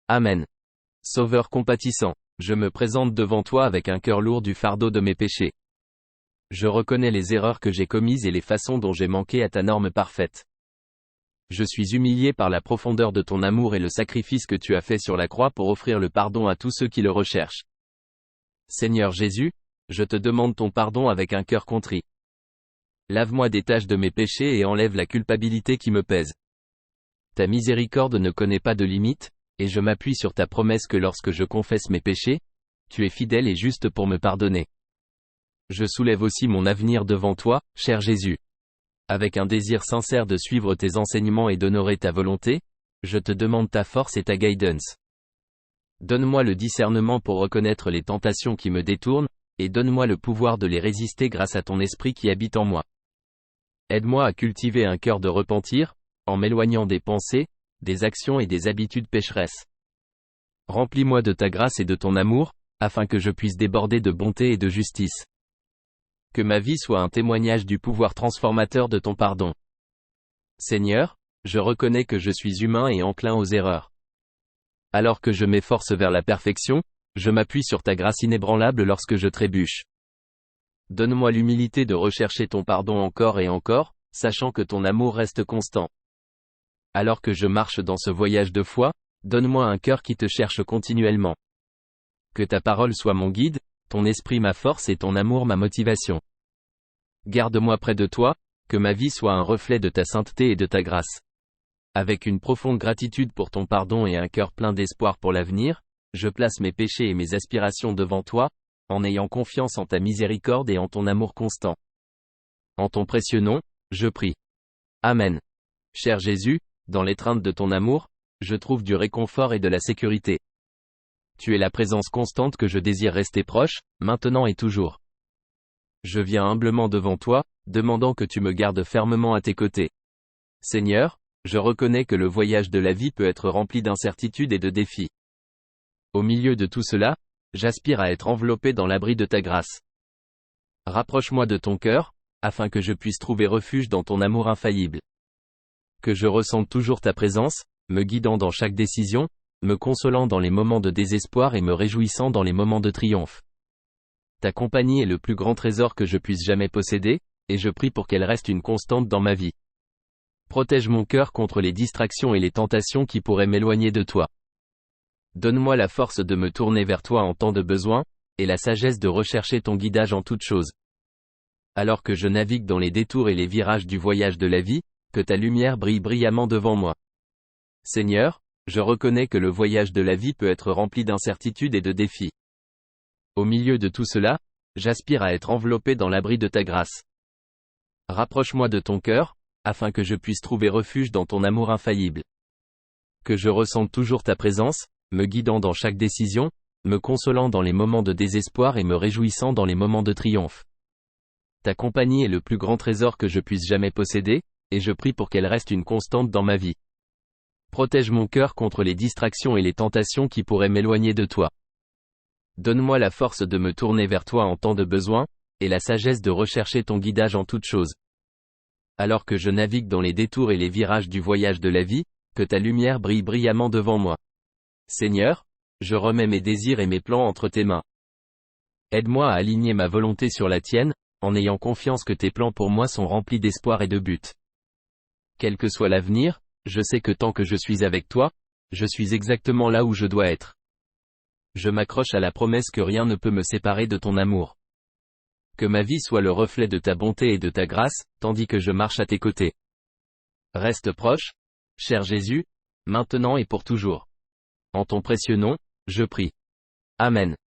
Amen. Sauveur compatissant, je me présente devant toi avec un cœur lourd du fardeau de mes péchés. Je reconnais les erreurs que j'ai commises et les façons dont j'ai manqué à ta norme parfaite. Je suis humilié par la profondeur de ton amour et le sacrifice que tu as fait sur la croix pour offrir le pardon à tous ceux qui le recherchent. Seigneur Jésus, je te demande ton pardon avec un cœur contrit. Lave-moi des taches de mes péchés et enlève la culpabilité qui me pèse. Ta miséricorde ne connaît pas de limite, et je m'appuie sur ta promesse que lorsque je confesse mes péchés, tu es fidèle et juste pour me pardonner. Je soulève aussi mon avenir devant toi, cher Jésus. Avec un désir sincère de suivre tes enseignements et d'honorer ta volonté, je te demande ta force et ta guidance. Donne-moi le discernement pour reconnaître les tentations qui me détournent, et donne-moi le pouvoir de les résister grâce à ton esprit qui habite en moi. Aide-moi à cultiver un cœur de repentir, en m'éloignant des pensées, des actions et des habitudes pécheresses. Remplis-moi de ta grâce et de ton amour, afin que je puisse déborder de bonté et de justice. Que ma vie soit un témoignage du pouvoir transformateur de ton pardon. Seigneur, je reconnais que je suis humain et enclin aux erreurs. Alors que je m'efforce vers la perfection, je m'appuie sur ta grâce inébranlable lorsque je trébuche. Donne-moi l'humilité de rechercher ton pardon encore et encore, sachant que ton amour reste constant. Alors que je marche dans ce voyage de foi, donne-moi un cœur qui te cherche continuellement. Que ta parole soit mon guide, ton esprit ma force et ton amour ma motivation. Garde-moi près de toi, Que ma vie soit un reflet de ta sainteté et de ta grâce. Avec une profonde gratitude pour ton pardon et un cœur plein d'espoir pour l'avenir, je place mes péchés et mes aspirations devant toi, en ayant confiance en ta miséricorde et en ton amour constant. En ton précieux nom, je prie. Amen. Cher Jésus, dans l'étreinte de ton amour, je trouve du réconfort et de la sécurité. Tu es la présence constante que je désire rester proche, maintenant et toujours. Je viens humblement devant toi, demandant que tu me gardes fermement à tes côtés. Seigneur, je reconnais que le voyage de la vie peut être rempli d'incertitudes et de défis. Au milieu de tout cela, j'aspire à être enveloppé dans l'abri de ta grâce. Rapproche-moi de ton cœur, afin que je puisse trouver refuge dans ton amour infaillible. Que je ressente toujours ta présence, me guidant dans chaque décision, me consolant dans les moments de désespoir et me réjouissant dans les moments de triomphe. Ta compagnie est le plus grand trésor que je puisse jamais posséder, et je prie pour qu'elle reste une constante dans ma vie. Protège mon cœur contre les distractions et les tentations qui pourraient m'éloigner de toi. Donne-moi la force de me tourner vers toi en temps de besoin, et la sagesse de rechercher ton guidage en toutes choses. Alors que je navigue dans les détours et les virages du voyage de la vie, que ta lumière brille brillamment devant moi. Seigneur, je reconnais que le voyage de la vie peut être rempli d'incertitudes et de défis. Au milieu de tout cela, j'aspire à être enveloppé dans l'abri de ta grâce. Rapproche-moi de ton cœur, afin que je puisse trouver refuge dans ton amour infaillible. Que je ressente toujours ta présence, me guidant dans chaque décision, me consolant dans les moments de désespoir et me réjouissant dans les moments de triomphe. Ta compagnie est le plus grand trésor que je puisse jamais posséder, et je prie pour qu'elle reste une constante dans ma vie. Protège mon cœur contre les distractions et les tentations qui pourraient m'éloigner de toi. Donne-moi la force de me tourner vers toi en temps de besoin, et la sagesse de rechercher ton guidage en toutes choses. Alors que je navigue dans les détours et les virages du voyage de la vie, que ta lumière brille brillamment devant moi. Seigneur, je remets mes désirs et mes plans entre tes mains. Aide-moi à aligner ma volonté sur la tienne, en ayant confiance que tes plans pour moi sont remplis d'espoir et de but. Quel que soit l'avenir, je sais que tant que je suis avec toi, je suis exactement là où je dois être. Je m'accroche à la promesse que rien ne peut me séparer de ton amour. Que ma vie soit le reflet de ta bonté et de ta grâce, tandis que je marche à tes côtés. Reste proche, cher Jésus, maintenant et pour toujours. En ton précieux nom, je prie. Amen.